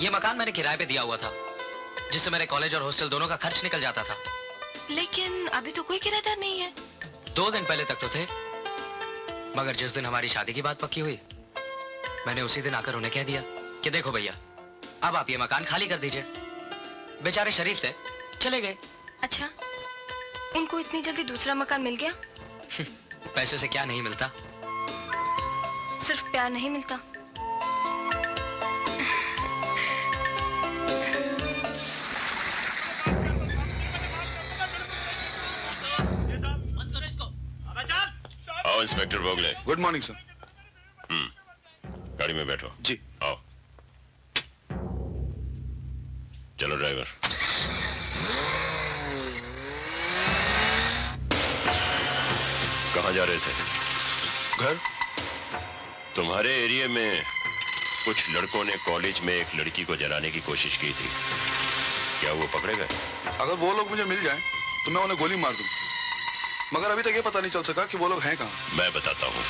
ये मकान मैंने किराए पे दिया हुआ था, जिससे मेरे कॉलेज और हॉस्टल दोनों का खर्च निकल जाता था। लेकिन अभी तो कोई किराएदार नहीं है। 2 दिन पहले तक तो थे, मगर जिस दिन हमारी शादी की बात पक्की हुई, मैंने उसी दिन आकर उन्हें कह दिया कि देखो भैया, अब आप ये मकान खाली कर दीजिए। बेचारे शरीफ थे, चले गए। अच्छा, उनको इतनी जल्दी दूसरा मकान मिल गया? पैसे से क्या नहीं मिलता? सिर्फ प्यार नहीं मिलता। आओ inspector Bogle. Good morning sir. गाड़ी में बैठो। जी। आओ, चलो ड्राइवर। कहाँ जा रहे थे? घर। तुम्हारे एरिया में कुछ लड़कों ने कॉलेज में एक लड़की को जलाने की कोशिश की थी, क्या वो पकड़े गए? अगर वो लोग मुझे मिल जाएं, तो मैं उन्हें गोली मार दूं। मगर अभी तक ये पता नहीं चल सका कि वो लोग हैं कहाँ। मैं बताता हूँ।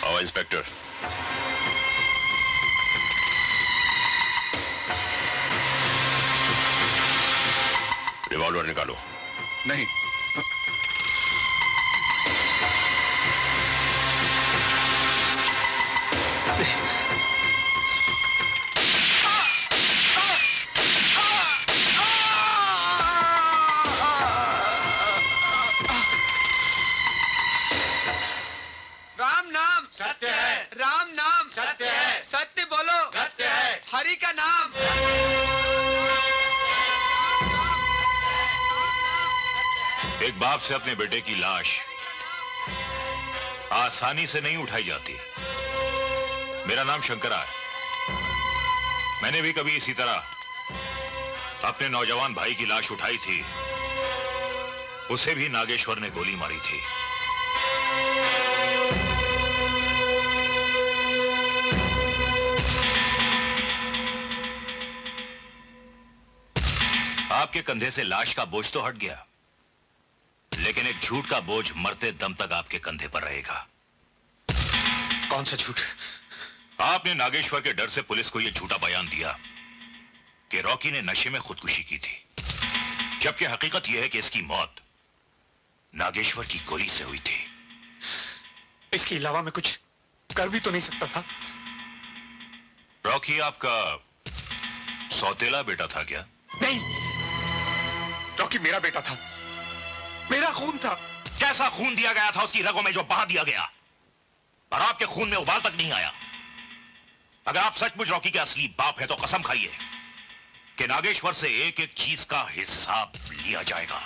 आओ इंस्पेक्टर। रिवॉल्वर निकालो। नहीं। राम नाम सत्य है। राम नाम सत्य है। सत्य बोलो। सत्य है। हरि का नाम। एक बाप से अपने बेटे की लाश आसानी से नहीं उठाई जाती। मेरा नाम शंकरा है। मैंने भी कभी इसी तरह अपने नौजवान भाई की लाश उठाई थी। उसे भी नागेश्वर ने गोली मारी थी। आपके कंधे से लाश का बोझ तो हट गया, लेकिन एक झूठ का बोझ मरते दम तक आपके कंधे पर रहेगा। कौन सा झूठ? आपने नागेश्वर के डर से पुलिस को यह झूठा बयान दिया कि रॉकी ने नशे में खुदकुशी की थी, जबकि हकीकत यह है कि इसकी मौत नागेश्वर की गोली से हुई थी। इसके अलावा मैं कुछ कर भी तो नहीं सकता था। रॉकी आपका सौतेला बेटा था क्या? नहीं, रॉकी मेरा बेटा था, मेरा खून था। कैसा खून दिया गया था उसकी रगों में जो बहा दिया गया, और आपके खून में उबाल तक नहीं आया। अगर आप सचमुच रॉकी के असली बाप है तो कसम खाइए कि नागेश्वर से एक एक चीज का हिसाब लिया जाएगा।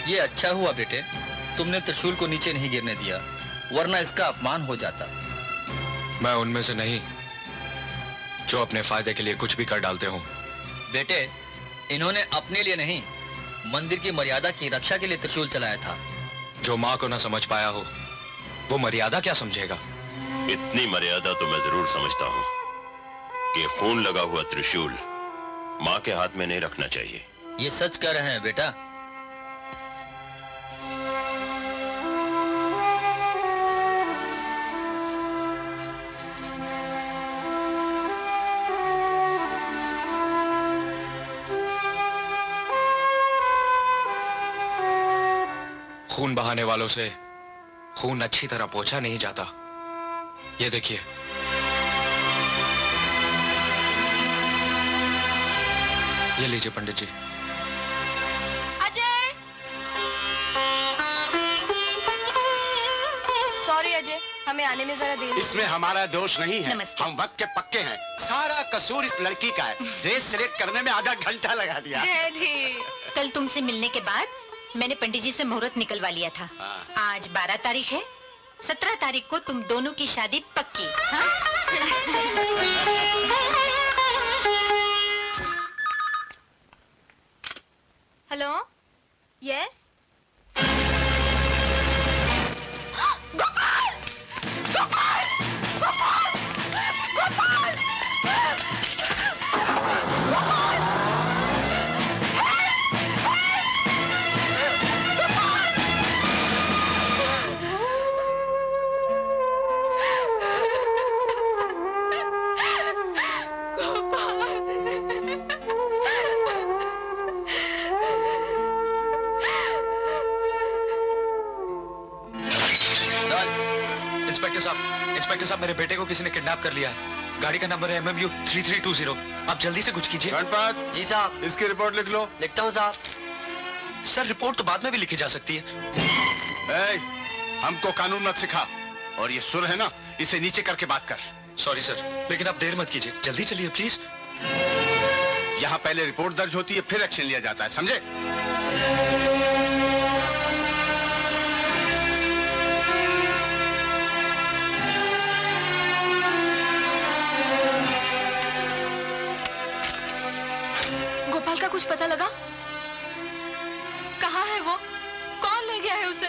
ये अच्छा हुआ बेटे, तुमने त्रिशूल को नीचे नहीं गिरने दिया, वरना इसका अपमान हो जाता। मैं उनमें से नहीं जो अपने फायदे के लिए कुछ भी कर डालते हो। बेटे, इन्होंने अपने लिए नहीं, मंदिर की मर्यादा की रक्षा के लिए त्रिशूल चलाया था। जो माँ को ना समझ पाया हो वो मर्यादा क्या समझेगा? इतनी मर्यादा तो मैं जरूर समझता हूं कि खून लगा हुआ त्रिशूल माँ के हाथ में नहीं रखना चाहिए। ये सच कह रहे हैं बेटा। खून बहाने वालों से खून अच्छी तरह पोंछा नहीं जाता। ये देखिए, ये लीजिए पंडित जी। अजय, सॉरी अजय, हमें आने में जरा देर। इसमें हमारा दोष नहीं है, हम वक्त के पक्के हैं। सारा कसूर इस लड़की का है, ड्रेस सिलेक्ट करने में आधा घंटा लगा दिया। कल तुमसे मिलने के बाद मैंने पंडित जी से मुहूर्त निकलवा लिया था। आज 12 तारीख है, 17 तारीख को तुम दोनों की शादी पक्की। हाँ? Hello, yes. Gopal! Gopal! Gopal! Gopal! Gopal! Inspector साहब, मेरे बेटे को किसी ने किडनैप कर लिया है। गाड़ी का नंबर है MMU 3320। आप जल्दी से कुछ कीजिए। गणपत जी साहब। इसकी रिपोर्ट लिख लो। लिखता हूँ साहब। सर, रिपोर्ट तो बाद में भी लिखी जा सकती है। हमको कानून मत सिखा, और ये सुर है ना, इसे नीचे करके बात कर। सॉरी सर, लेकिन आप देर मत कीजिए, जल्दी चलिए प्लीज। यहाँ पहले रिपोर्ट दर्ज होती है, फिर एक्शन लिया जाता है, समझे? गोपाल का कुछ पता लगा? कहाँ है वो? कौन ले गया है उसे?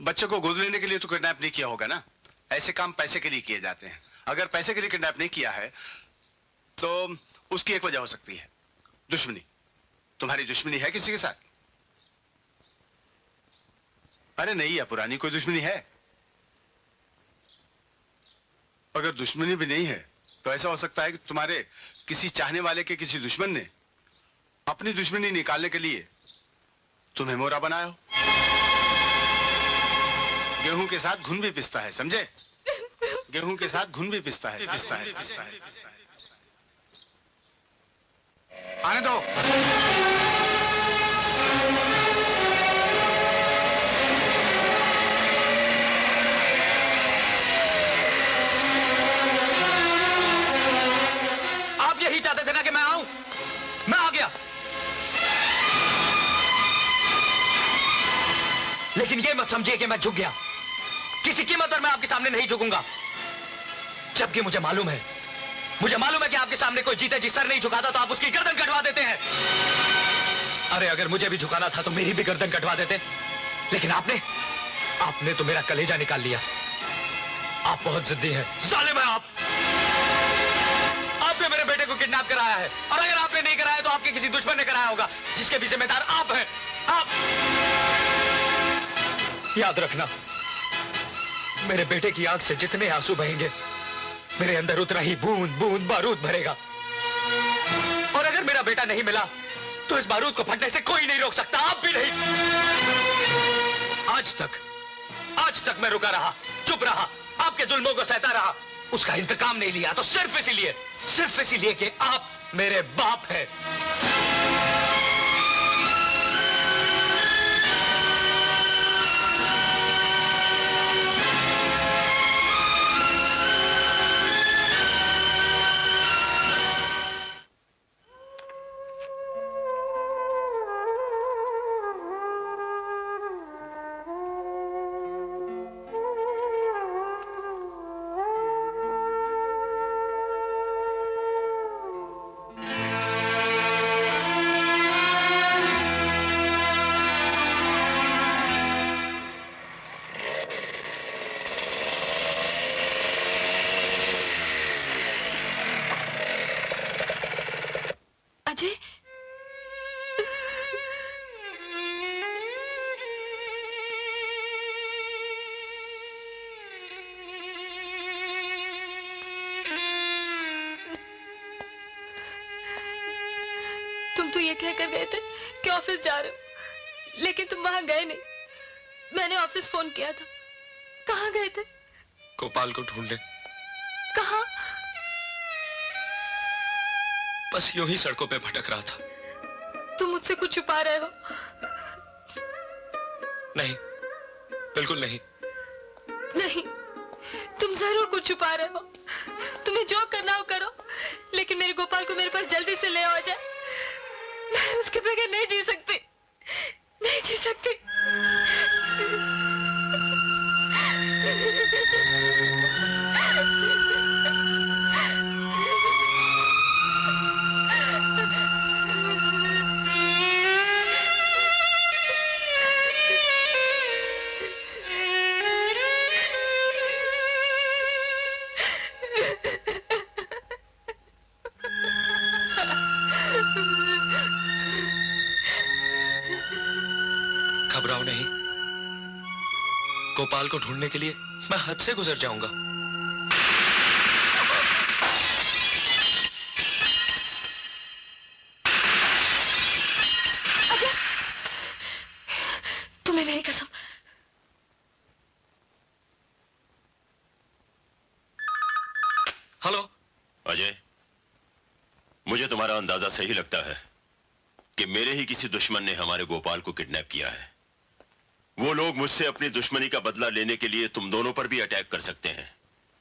बच्चों को गोद लेने के लिए तो किडनैप नहीं किया होगा ना? ऐसे काम पैसे के लिए किए जाते हैं। अगर पैसे के लिए किडनैप नहीं किया है तो उसकी एक वजह हो सकती है, दुश्मनी। तुम्हारी दुश्मनी है किसी के साथ? अरे नहीं, या पुरानी कोई दुश्मनी है? अगर दुश्मनी भी नहीं है तो ऐसा हो सकता है कि तुम्हारे किसी चाहने वाले के किसी दुश्मन ने अपनी दुश्मनी निकालने के लिए तुम्हें मोहरा बनाया हो। गेहूं के साथ घुन भी पिसता है, समझे? गेहूं के साथ घुन भी पिसता है। आने दो। आप यही चाहते थे ना कि मैं आऊं? मैं आ गया। लेकिन ये मत समझिए कि मैं झुक गया। किसी कीमत पर मैं आपके सामने नहीं झुकूंगा। जबकि मुझे मालूम है कि आपके सामने कोई जीते जी सर नहीं झुकाता तो आप उसकी गर्दन कटवा देते हैं। अरे अगर मुझे भी झुकाना था तो मेरी भी गर्दन कटवा देते। लेकिन आपने तो मेरा कलेजा निकाल लिया। आप बहुत जिद्दी हैं, जालिम हैं आप। आपने मेरे बेटे को किडनैप कराया है, और अगर आपने नहीं कराया तो आपके किसी दुश्मन ने कराया होगा, जिसके भी जिम्मेदार आप हैं। आप याद रखना, मेरे बेटे की आंख से जितने आंसू बहेंगे मेरे अंदर उतना ही बूंद बूंद बारूद भरेगा। और अगर मेरा बेटा नहीं मिला तो इस बारूद को फटने से कोई नहीं रोक सकता, आप भी नहीं। आज तक मैं रुका रहा, चुप रहा, आपके जुल्मों को सहता रहा, उसका इंतकाम नहीं लिया तो सिर्फ इसीलिए कि आप मेरे बाप हैं। तुम तो ये कहकर गए थे कि ऑफिस जा रहे हो, लेकिन तुम वहां गए नहीं। मैंने ऑफिस फोन किया था। कहाँ गए थे? गोपाल को ढूंढने। कहाँ? बस यूं ही सड़कों पे भटक रहा था। तुम मुझसे कुछ छुपा रहे हो? नहीं, बिल्कुल नहीं। नहीं, तुम जरूर कुछ छुपा रहे हो। तुम्हें जो करना हो करो, लेकिन मेरे गोपाल को मेरे पास जल्दी से ले आ जाए। मैं उसके बगैर नहीं जी सकती, नहीं जी सकती। घबराओ नहीं, गोपाल को ढूंढने के लिए मैं हद से गुजर जाऊंगा। अजय, तुम्हें मेरी कसम। हेलो अजय, मुझे तुम्हारा अंदाजा सही लगता है कि मेरे ही किसी दुश्मन ने हमारे गोपाल को किडनैप किया है। वो लोग मुझसे अपनी दुश्मनी का बदला लेने के लिए तुम दोनों पर भी अटैक कर सकते हैं।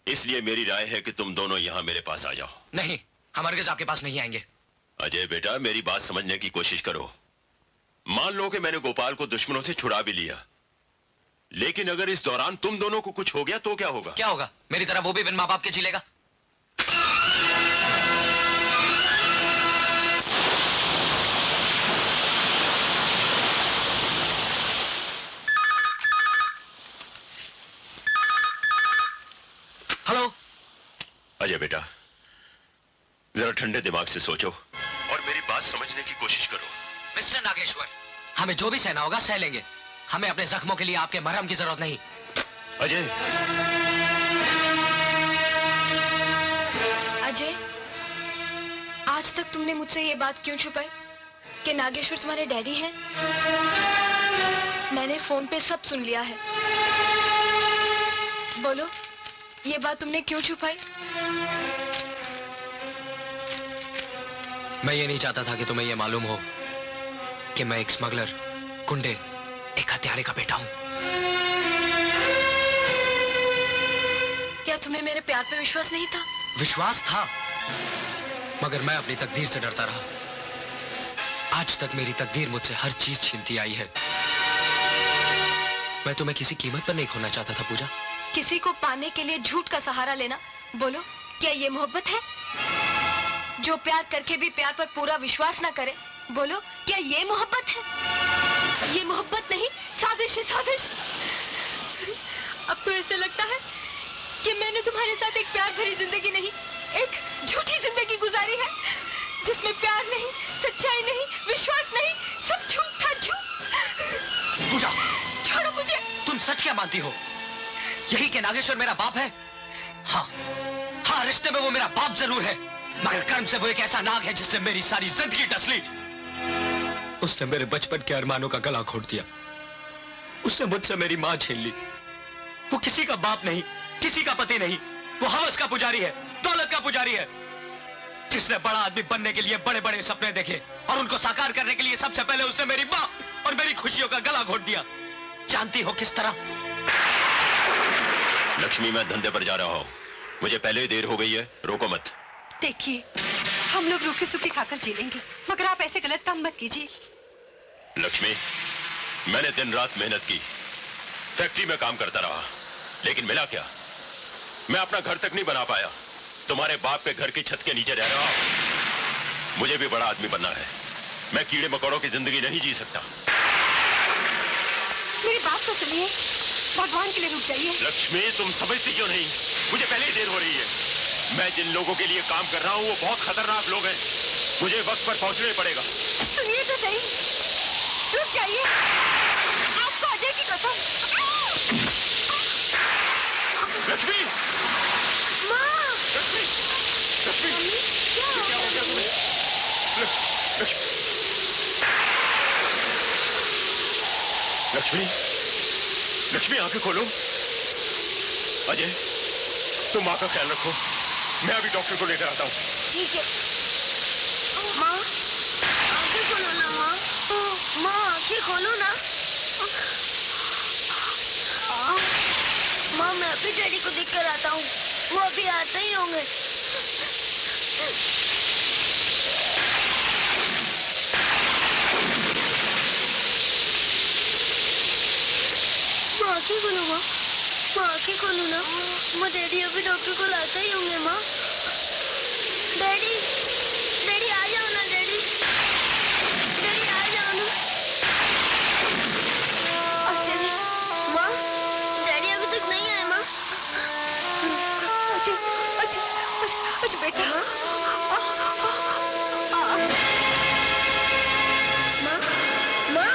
इसलिए मेरी राय है कि तुम दोनों यहां मेरे पास आ जाओ। नहीं, हम हरगिज़ आपके पास नहीं आएंगे। अजय बेटा, मेरी बात समझने की कोशिश करो। मान लो कि मैंने गोपाल को दुश्मनों से छुड़ा भी लिया, लेकिन अगर इस दौरान तुम दोनों को कुछ हो गया तो क्या होगा? क्या होगा? मेरी तरह वो भी बिन माँ बाप के जी लेगा। अजय बेटा, जरा ठंडे दिमाग से सोचो और मेरी बात समझने की कोशिश करो। मिस्टर नागेश्वर, हमें जो भी सहना होगा सह लेंगे। हमें अपने जख्मों के लिए आपके मरहम की जरूरत नहीं। अजय, अजय, आज तक तुमने मुझसे ये बात क्यों छुपाई कि नागेश्वर तुम्हारे डैडी हैं? मैंने फोन पे सब सुन लिया है। बोलो, ये बात तुमने क्यों छुपाई? मैं ये नहीं चाहता था कि तुम्हें ये मालूम हो कि मैं एक स्मगलर, गुंडे, एक हत्यारे का बेटा हूं। क्या तुम्हें मेरे प्यार पे विश्वास नहीं था? विश्वास था, मगर मैं अपनी तकदीर से डरता रहा। आज तक मेरी तकदीर मुझसे हर चीज छीनती आई है। मैं तुम्हें किसी कीमत पर नहीं खोना चाहता था पूजा। किसी को पाने के लिए झूठ का सहारा लेना, बोलो, क्या ये मोहब्बत है? जो प्यार करके भी प्यार पर पूरा विश्वास ना करे, बोलो, क्या ये मोहब्बत है? ये मोहब्बत नहीं, साजिश है, साजिश। अब तो ऐसे लगता है कि मैंने तुम्हारे साथ एक प्यार भरी जिंदगी नहीं, एक झूठी जिंदगी गुजारी है, जिसमें प्यार नहीं, सच्चाई नहीं, विश्वास नहीं, सब झूठ था, झूठ। पूजा, छोड़ो मुझे। तुम सच क्या मानती हो? यही कि नागेश्वर मेरा बाप है? हाँ, हाँ, रिश्ते में वो मेरा बाप जरूर है, मगर कर्म से वो एक ऐसा नाग है जिसने मेरी सारी जिंदगी डस ली। उसने मेरे बचपन के अरमानों का गला घोट दिया। उसने मुझसे मेरी मां छीन ली। वो किसी का बाप नहीं, किसी का पति नहीं, वो हवस का पुजारी है, दौलत का पुजारी है, जिसने बड़ा आदमी बनने के लिए बड़े बड़े सपने देखे और उनको साकार करने के लिए सबसे पहले उसने मेरी मां और मेरी खुशियों का गला घोट दिया। जानती हो किस तरह? लक्ष्मी, मैं धंधे पर जा रहा हूँ, मुझे पहले ही देर हो गई है, रोको मत। देखिए, हम लोग रूखी सूखी खाकर जी लेंगे, मगर आप ऐसे गलत काम मत कीजिए। लक्ष्मी, मैंने दिन रात मेहनत की, फैक्ट्री में काम करता रहा, लेकिन मिला क्या? मैं अपना घर तक नहीं बना पाया। तुम्हारे बाप के घर की छत के नीचे रह रहा हूं। मुझे भी बड़ा आदमी बनना है। मैं कीड़े मकोड़ों की जिंदगी नहीं जी सकता। मेरी बात तो सुनिए, भगवान के लिए रुक जाइए। लक्ष्मी, तुम समझती क्यों नहीं? मुझे पहले ही देर हो रही है। मैं जिन लोगों के लिए काम कर रहा हूँ वो बहुत खतरनाक लोग हैं। मुझे वक्त पर पहुंचना ही पड़ेगा। सुनिए तो सही, रुक जाइए। आपको अजय की कसम। लक्ष्मी, माँ, लक्ष्मी, लक्ष्मी, क्या हो गया तुम्हें? लक्ष्मी, लक्ष्मी, आंखें खोलो। अजय, तुम माँ का ख्याल रखो, मैं अभी डॉक्टर को लेकर आता हूँ। ठीक है। माँ, आंखें खोलो ना माँ। माँ, आंखें खोलो ना। माँ, मैं अभी डैडी को देख कर आता हूँ, वो अभी आते ही होंगे। माँ, आंखें खोलो माँ। माँ, आंखें खोलो ना। माँ, डैडी अभी डॉक्टर को लाते ही होंगे माँ। डैडी, डैडी आ जाओ ना डैडी। डैडी आ जाओ ना। अर्चना, माँ, डैडी अभी तक नहीं आए माँ। अच्छा, अच्छा, अच्छा, अच्छा बेटा। माँ, माँ,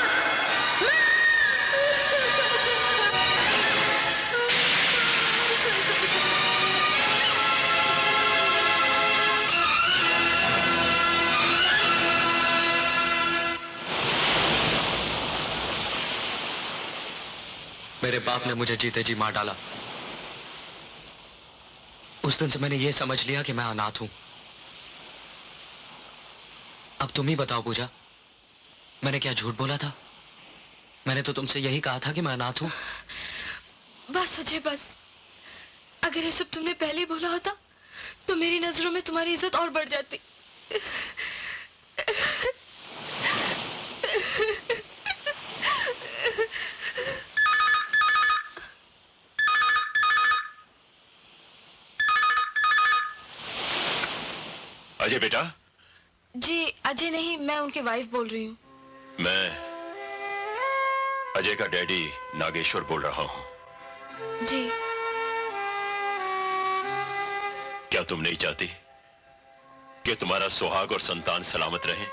मेरे बाप ने मुझे जीते जी मार डाला। उस दिन से मैंने ये समझ लिया कि मैं अनाथ हूं। अब तुम ही बताओ पूजा, मैंने क्या झूठ बोला था? मैंने तो तुमसे यही कहा था कि मैं अनाथ हूं। बस अजय, बस। अगर ये सब तुमने पहले बोला होता तो मेरी नजरों में तुम्हारी इज्जत और बढ़ जाती। अजय बेटा? जी अजय नहीं, मैं उनकी वाइफ बोल रही हूँ। मैं अजय का डैडी नागेश्वर बोल रहा हूँ। जी। क्या क्या तुम नहीं चाहती कि तुम्हारा सुहाग और संतान सलामत रहे?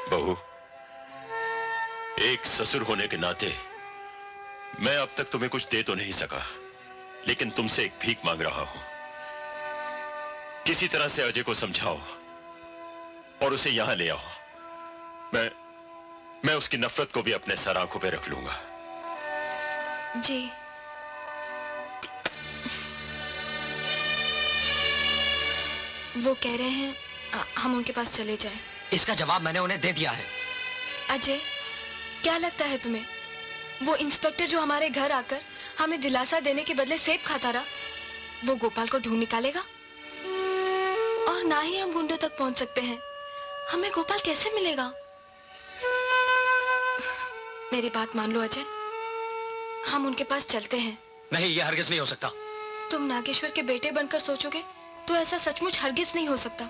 बहू, एक ससुर होने के नाते मैं अब तक तुम्हें कुछ दे तो नहीं सका, लेकिन तुमसे एक भीख मांग रहा हूं। किसी तरह से अजय को समझाओ और उसे यहां ले आओ। मैं उसकी नफरत को भी अपने सर आंखों पे रख लूंगा। जी। वो कह रहे हैं हम उनके पास चले जाएं। इसका जवाब मैंने उन्हें दे दिया है। अजय, क्या लगता है तुम्हें वो इंस्पेक्टर जो हमारे घर आकर हमें दिलासा देने के बदले सेब खाता रहा, वो गोपाल को ढूंढ निकालेगा? और ना ही हम गुंडों तक पहुंच सकते हैं, हमें गोपाल कैसे मिलेगा? मेरी बात मान लो अजय, हम उनके पास चलते हैं। नहीं, ये हरगिज नहीं हो सकता। तुम नागेश्वर के बेटे बनकर सोचोगे तो ऐसा सचमुच हरगिज नहीं हो सकता,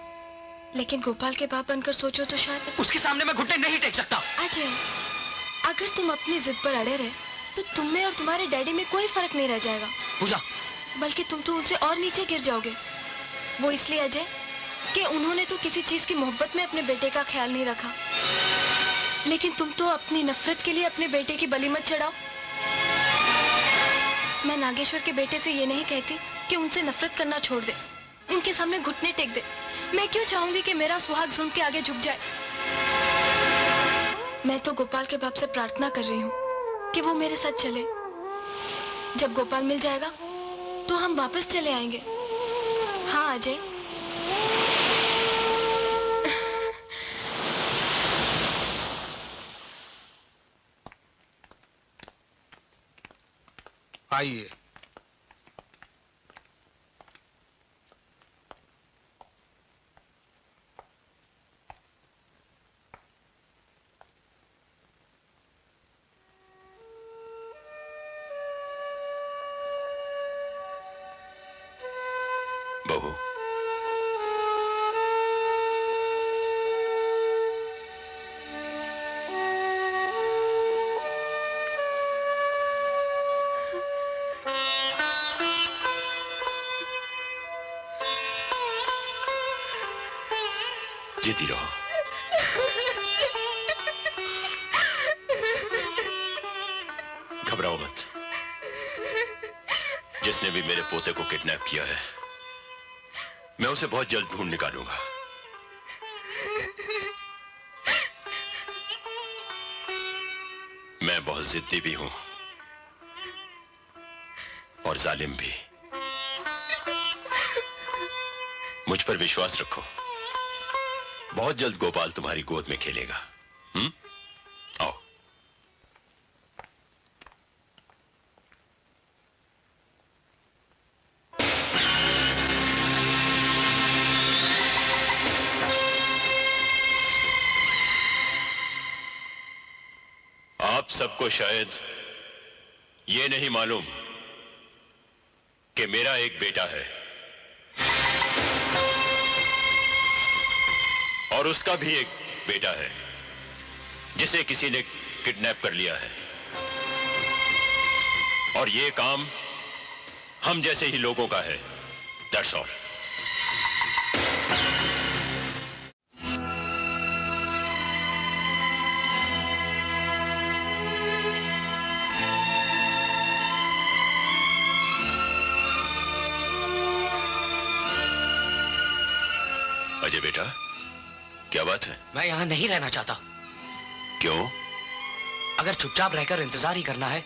लेकिन गोपाल के बाप बनकर सोचो तो शायद। उसके सामने मैं घुटने नहीं टेक सकता। अजय, अगर तुम अपनी जिद पर अड़े रहे तो तुम में और तुम्हारे डैडी में कोई फर्क नहीं रह जाएगा पूजा, बल्कि तुम तो उनसे और नीचे गिर जाओगे। वो इसलिए अजय कि उन्होंने तो किसी चीज की मोहब्बत में अपने बेटे का ख्याल नहीं रखा, लेकिन तुम तो अपनी नफरत के लिए अपने बेटे की बलि मत चढ़ाओ। मैं नागेश्वर के बेटे से ये नहीं कहती कि उनसे नफरत करना छोड़ दे, उनके सामने घुटने टेक दे। मैं क्यों चाहूंगी कि मेरा सुहाग जुल्म के आगे झुक जाए? मैं तो गोपाल के बाप से प्रार्थना कर रही हूँ कि वो मेरे साथ चले। जब गोपाल मिल जाएगा तो हम वापस चले आएंगे। हाँ अजय। आइए। बहू, जीती रहो। घबराओ मत। जिसने भी मेरे पोते को किडनैप किया है, मैं उसे बहुत जल्द ढूंढ निकालूंगा। मैं बहुत जिद्दी भी हूं और जालिम भी। मुझ पर विश्वास रखो, बहुत जल्द गोपाल तुम्हारी गोद में खेलेगा। आओ। आप सबको शायद ये नहीं मालूम कि मेरा एक बेटा है और उसका भी एक बेटा है जिसे किसी ने किडनैप कर लिया है। और ये काम हम जैसे ही लोगों का है। That's all. अजय बेटा, क्या बात है? मैं यहां नहीं रहना चाहता। क्यों? अगर चुपचाप रहकर इंतजार ही करना है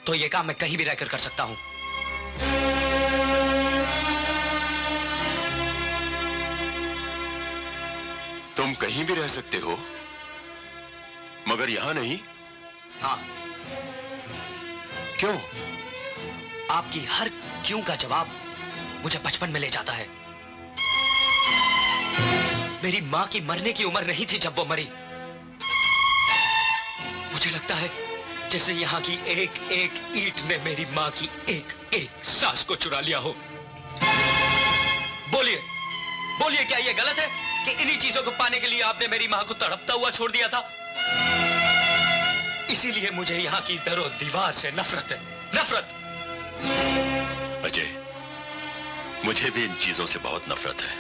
तो यह काम मैं कहीं भी रहकर कर सकता हूं। तुम कहीं भी रह सकते हो, मगर यहां नहीं? हाँ। क्यों? आपकी हर क्यों का जवाब मुझे बचपन में ले जाता है। मेरी मां की मरने की उम्र नहीं थी जब वो मरी। मुझे लगता है जैसे यहां की एक एक ईंट ने मेरी मां की एक एक सांस को चुरा लिया हो। बोलिए, बोलिए, क्या यह गलत है कि इन्हीं चीजों को पाने के लिए आपने मेरी मां को तड़पता हुआ छोड़ दिया था? इसीलिए मुझे यहां की दरो दीवार से नफरत है, नफरत। अजय, मुझे भी इन चीजों से बहुत नफरत है,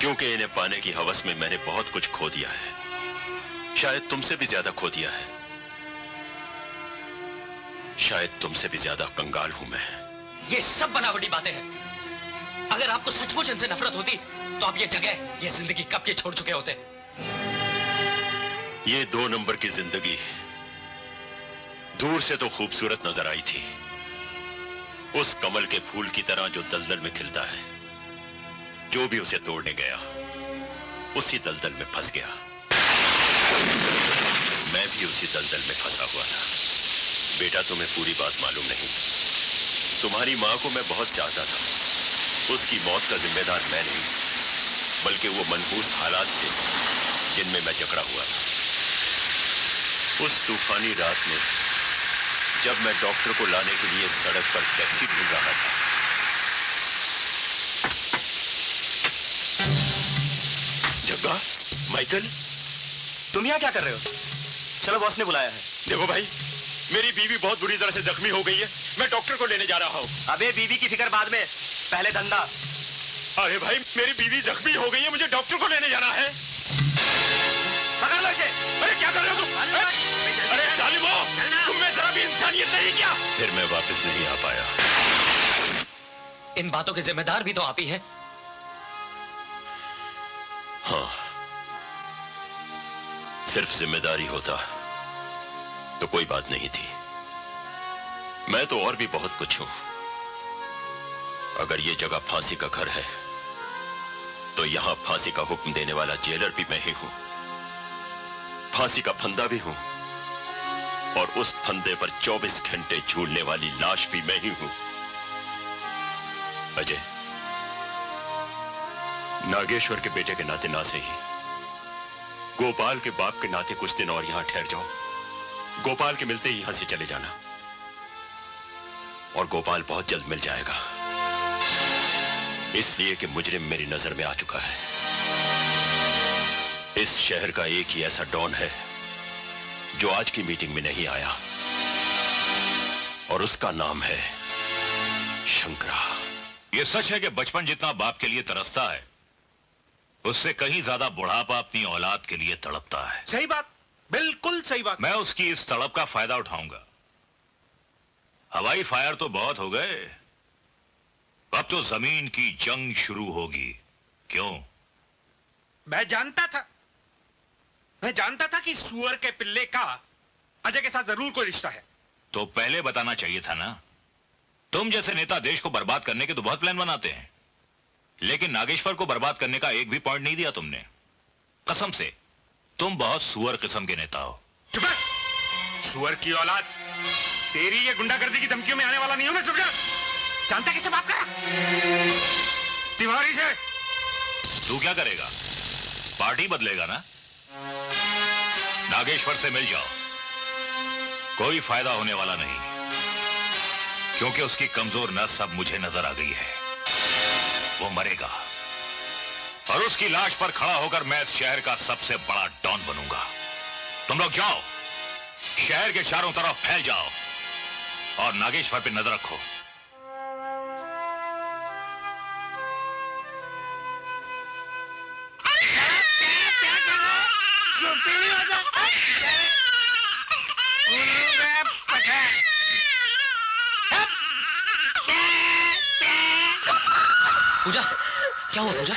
क्योंकि इन्हें पाने की हवस में मैंने बहुत कुछ खो दिया है। शायद तुमसे भी ज्यादा खो दिया है। शायद तुमसे भी ज्यादा कंगाल हूं मैं। ये सब बनावटी बातें हैं। अगर आपको सचमुच इनसे नफरत होती तो आप ये जगह, ये जिंदगी कब के छोड़ चुके होते। ये 2 नंबर की जिंदगी दूर से तो खूबसूरत नजर आई थी, उस कमल के फूल की तरह जो दलदल में खिलता है। जो भी उसे तोड़ने गया उसी दलदल में फंस गया। मैं भी उसी दलदल में फंसा हुआ था। बेटा, तुम्हें पूरी बात मालूम नहीं। तुम्हारी मां को मैं बहुत चाहता था। उसकी मौत का जिम्मेदार मैं नहीं, बल्कि वो मनहूस हालात थे जिनमें मैं जकड़ा हुआ था। उस तूफानी रात में जब मैं डॉक्टर को लाने के लिए सड़क पर टैक्सी ढूंढ रहा था, जग्गा, माइकल, तुम यहाँ क्या कर रहे हो? चलो, बॉस ने बुलाया है। देखो भाई, मेरी बीवी बहुत बुरी तरह से जख्मी हो गई है। मैं डॉक्टर को लेने जा रहा हूँ। अबे बीवी की फिक्र बाद में, पहले धंधा। अरे भाई, मेरी बीवी जख्मी हो गई है, मुझे डॉक्टर को लेने जाना है। पकड़ लो इसे। अरे क्या कर रहे हो तुम? अरे जालिमो, तुम में जरा भी इंसानियत नहीं क्या? फिर मैं वापस नहीं आ पाया। इन बातों के जिम्मेदार भी तो आप ही हैं। हाँ, सिर्फ जिम्मेदारी होता तो कोई बात नहीं थी। मैं तो और भी बहुत कुछ हूं। अगर ये जगह फांसी का घर है तो यहां फांसी का हुक्म देने वाला जेलर भी मैं ही हूं, फांसी का फंदा भी हूं, और उस फंदे पर 24 घंटे झूलने वाली लाश भी मैं ही हूं। अजय, नागेश्वर के बेटे के नाते ना सही, गोपाल के बाप के नाते कुछ दिन और यहां ठहर जाओ। गोपाल के मिलते ही यहां से चले जाना, और गोपाल बहुत जल्द मिल जाएगा, इसलिए कि मुजरिम मेरी नजर में आ चुका है। इस शहर का एक ही ऐसा डॉन है जो आज की मीटिंग में नहीं आया, और उसका नाम है शंकरा। यह सच है कि बचपन जितना बाप के लिए तरसता है, उससे कहीं ज्यादा बुढ़ापा अपनी औलाद के लिए तड़पता है। सही बात, बिल्कुल सही बात। मैं उसकी इस तड़प का फायदा उठाऊंगा। हवाई फायर तो बहुत हो गए, अब तो जमीन की जंग शुरू होगी। क्यों? मैं जानता था कि सुअर के पिल्ले का अजय के साथ जरूर कोई रिश्ता है। तो पहले बताना चाहिए था ना। तुम जैसे नेता देश को बर्बाद करने के तो बहुत प्लान बनाते हैं, लेकिन नागेश्वर को बर्बाद करने का एक भी पॉइंट नहीं दिया तुमने। कसम से, तुम बहुत सुअर किस्म के नेता हो। चुप है! सुअर की औलाद, तेरी ये गुंडागर्दी की धमकियों में आने वाला नहीं हूं मैं, समझा? जानता किससे बात कर? तिवारी से। तू क्या करेगा? पार्टी बदलेगा ना? नागेश्वर से मिल जाओ, कोई फायदा होने वाला नहीं, क्योंकि उसकी कमजोर नस अब मुझे नजर आ गई है। वो मरेगा, और उसकी लाश पर खड़ा होकर मैं इस शहर का सबसे बड़ा डॉन बनूंगा। तुम लोग जाओ, शहर के चारों तरफ फैल जाओ, और नागेश्वर पे नजर रखो। पूजा, क्या हुआ पूजा?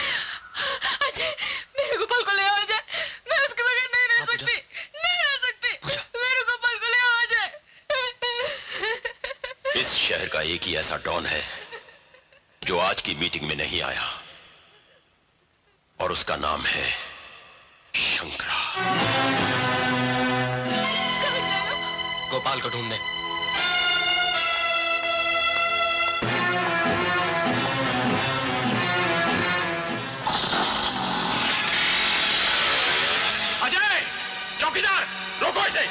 अजय, मेरे गोपाल को ले आओ अजय। मैं उसके बगैर नहीं रह सकती, नहीं रह सकती। मेरे गोपाल को ले आओ अजय। इस शहर का एक ही ऐसा डॉन है जो आज की मीटिंग में नहीं आया, और उसका नाम है शंकरा। गोपाल को ढूंढने। अजय, चौकीदार, रोको इसे।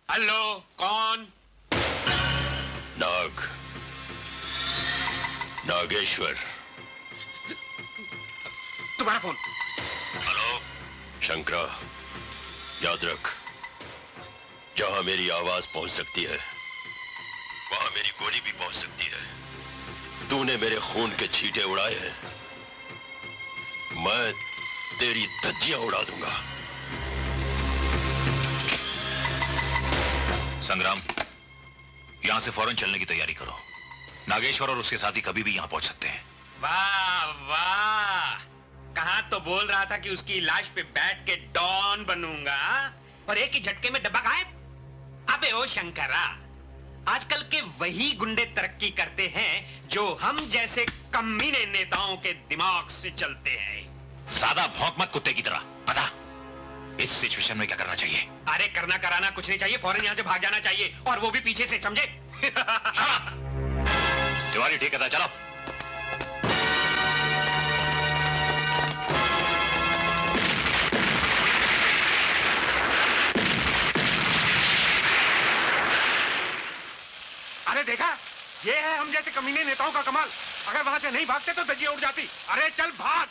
हेलो, कौन? नागेश्वर। तुम्हारा फोन। हेलो शंकरा, याद रख, जहां मेरी आवाज पहुंच सकती है वहां मेरी गोली भी पहुंच सकती है। तूने मेरे खून के छींटे उड़ाए हैं, मैं तेरी धज्जियां उड़ा दूंगा। संग्राम, यहां से फौरन चलने की तैयारी करो। नागेश्वर और उसके साथी कभी भी यहां पहुंच सकते हैं। वाह वाह, कहा तो बोल रहा था कि उसकी लाश पे बैठ के डॉन बनूंगा और एक ही झटके में डब्बा गायब। अबे ओ शंकरा, आजकल के वही गुंडे तरक्की करते हैं जो हम जैसे कमीने नेताओं के दिमाग से चलते हैं। ज्यादा भौंक मत कुत्ते की तरह। पता इस सिचुएशन में क्या करना चाहिए? अरे करना कराना कुछ नहीं चाहिए, फौरन यहाँ से भाग जाना चाहिए, और वो भी पीछे से, समझे? तिवारी ठीक है, चलो। अरे देखा, ये है हम जैसे कमीने नेताओं का कमाल। अगर वहां से नहीं भागते तो धज्जियां उड़ जाती। अरे चल भाग।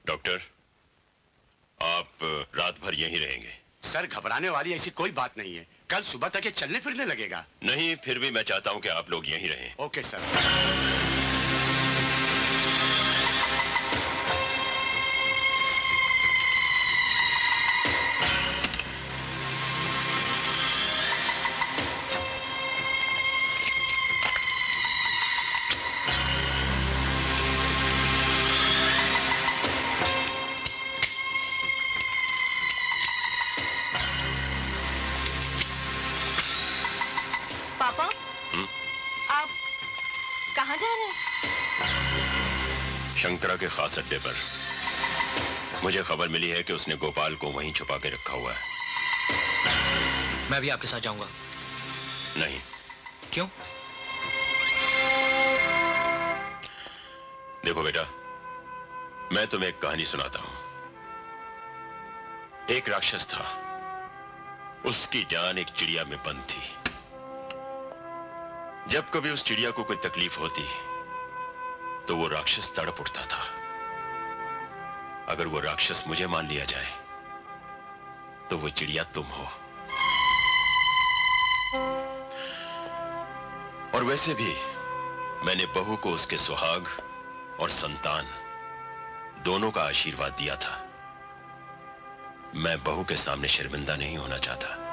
डॉक्टर, आप रात भर यहीं रहेंगे? सर, घबराने वाली ऐसी कोई बात नहीं है। कल सुबह तक ये चलने फिरने लगेगा। नहीं, फिर भी मैं चाहता हूं कि आप लोग यहीं रहें। Okay sir. पापा, आप कहाँ जा रहे हैं? शंकरा के खास अड्डे पर। मुझे खबर मिली है कि उसने गोपाल को वहीं छुपा के रखा हुआ है। मैं भी आपके साथ जाऊंगा। नहीं। क्यों? देखो बेटा, मैं तुम्हें एक कहानी सुनाता हूं। एक राक्षस था, उसकी जान एक चिड़िया में बंद थी। जब कभी उस चिड़िया को कोई तकलीफ होती तो वो राक्षस तड़प उठता था। अगर वो राक्षस मुझे मान लिया जाए तो वो चिड़िया तुम हो। और वैसे भी मैंने बहू को उसके सुहाग और संतान दोनों का आशीर्वाद दिया था। मैं बहू के सामने शर्मिंदा नहीं होना चाहता।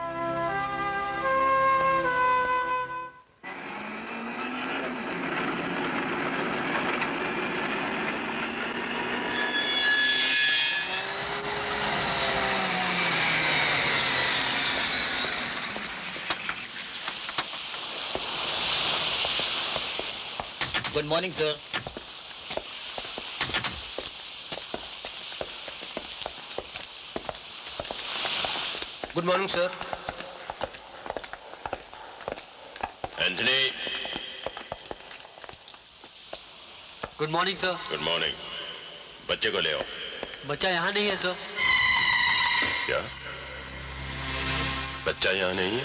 Good morning sir. Good morning sir. Anthony. Good morning sir. Good morning. बच्चे को ले आओ। बच्चा यहाँ नहीं है सर। क्या? बच्चा यहाँ नहीं है?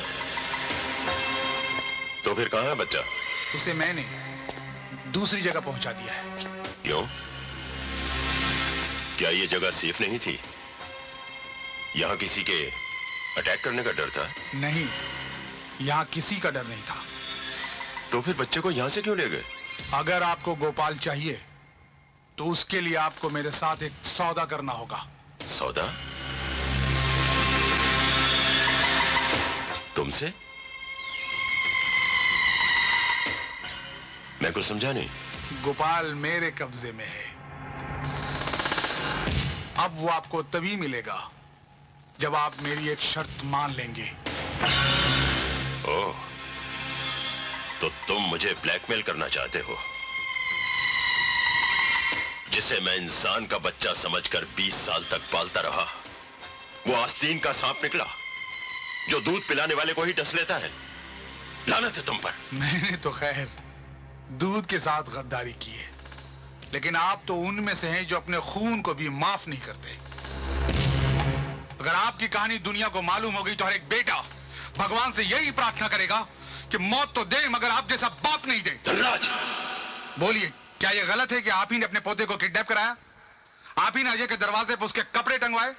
तो फिर कहाँ है बच्चा? उसे मैंने दूसरी जगह पहुंचा दिया है। क्यों? क्या ये जगह सेफ नहीं थी? यहाँ किसी के अटैक करने का डर था? नहीं, यहाँ किसी का डर नहीं था। तो फिर बच्चे को यहाँ से क्यों ले गए? अगर आपको गोपाल चाहिए तो उसके लिए आपको मेरे साथ एक सौदा करना होगा। सौदा? तुमसे? मैं कुछ समझा नहीं। गोपाल मेरे कब्जे में है। अब वो आपको तभी मिलेगा जब आप मेरी एक शर्त मान लेंगे। ओह, तो तुम मुझे ब्लैकमेल करना चाहते हो, जिसे मैं इंसान का बच्चा समझकर 20 साल तक पालता रहा, वो आस्तीन का सांप निकला जो दूध पिलाने वाले को ही डस लेता है। लानत है तुम पर। मैंने तो खैर दूध के साथ गद्दारी की है, लेकिन आप तो उनमें से हैं जो अपने खून को भी माफ नहीं करते। अगर आपकी कहानी दुनिया को मालूम होगी तो हर एक बेटा भगवान से यही प्रार्थना करेगा कि मौत तो दे मगर आप जैसा बाप नहीं दे। धनराज, बोलिए, क्या यह गलत है कि आप ही ने अपने पोते को किडनैप कराया? आप ही ने अजय के दरवाजे पर उसके कपड़े टंगवाए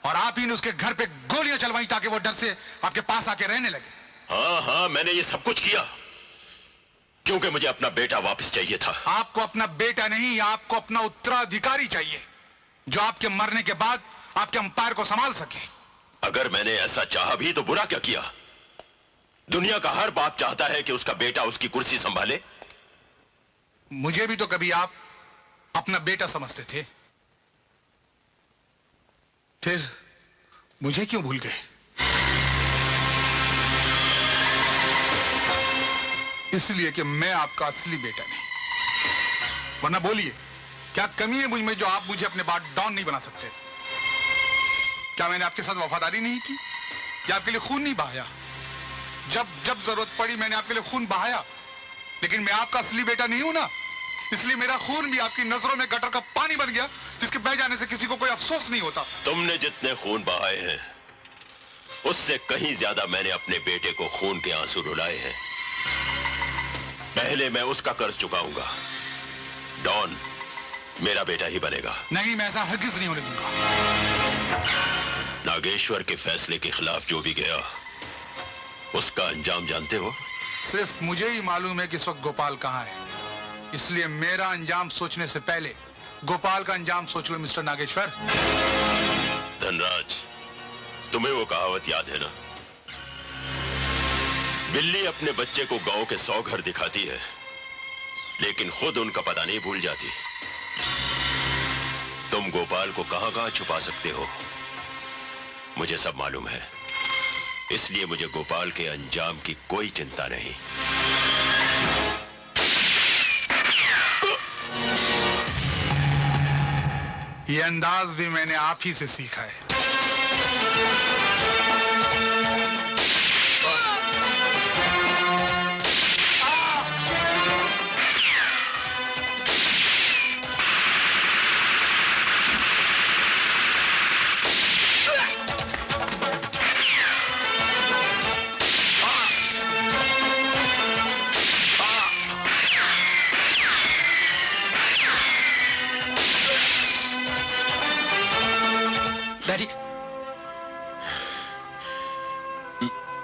और आप ही ने उसके घर पे गोलियां चलवाई ताकि वो डर से आपके पास आके रहने लगे? हाँ, मैंने ये सब कुछ किया क्योंकि मुझे अपना बेटा वापस चाहिए था। आपको अपना बेटा नहीं, आपको अपना उत्तराधिकारी चाहिए जो आपके मरने के बाद आपके अंपायर को संभाल सके। अगर मैंने ऐसा चाहा भी तो बुरा क्या किया? दुनिया का हर बाप चाहता है कि उसका बेटा उसकी कुर्सी संभाले। मुझे भी तो कभी आप अपना बेटा समझते थे, फिर मुझे क्यों भूल गए? इसलिए कि मैं आपका असली बेटा नहीं। वरना बोलिए, क्या कमी है मुझ में जो आप मुझे अपने बाद डॉन नहीं बना सकते? क्या मैंने आपके साथ वफादारी नहीं की या आपके लिए खून नहीं बहाया? जब जब जरूरत पड़ी मैंने आपके लिए खून बहाया, लेकिन मैं आपका असली बेटा नहीं हूं ना, इसलिए मेरा खून भी आपकी नजरों में गटर का पानी बन गया जिसके बह जाने से किसी को कोई अफसोस नहीं होता। तुमने जितने खून बहाए हैं उससे कहीं ज्यादा मैंने अपने बेटे को खून के आंसू रुलाए हैं। पहले मैं उसका कर्ज चुकाऊंगा। डॉन मेरा बेटा ही बनेगा। नहीं, मैं ऐसा हरगिज नहीं होने दूंगा। नागेश्वर के फैसले के खिलाफ जो भी गया उसका अंजाम जानते हो? सिर्फ मुझे ही मालूम है कि इस वक्त गोपाल कहां है, इसलिए मेरा अंजाम सोचने से पहले गोपाल का अंजाम सोच लो मिस्टर नागेश्वर। धनराज, तुम्हें वो कहावत याद है ना, बिल्ली अपने बच्चे को गांव के 100 घर दिखाती है लेकिन खुद उनका पता नहीं भूल जाती। तुम गोपाल को कहां-कहां छुपा सकते हो मुझे सब मालूम है, इसलिए मुझे गोपाल के अंजाम की कोई चिंता नहीं। ये अंदाज भी मैंने आप ही से सीखा है।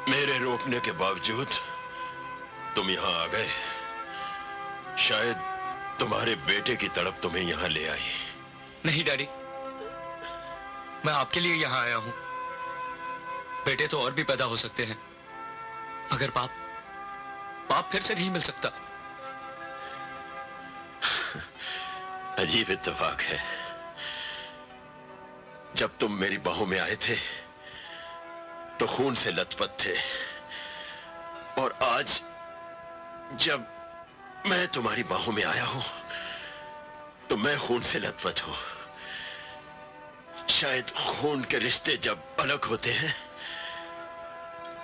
मेरे रोकने के बावजूद तुम यहां आ गए। शायद तुम्हारे बेटे की तड़प तुम्हें यहां ले आई। नहीं डैडी, मैं आपके लिए यहां आया हूं। बेटे तो और भी पैदा हो सकते हैं, मगर बाप फिर से नहीं मिल सकता। अजीब इत्तेफाक है, जब तुम मेरी बाहों में आए थे तो खून से लथपथ थे, और आज जब मैं तुम्हारी बाहों में आया हूं तो मैं खून से लथपथ हूं। शायद खून के रिश्ते जब अलग होते हैं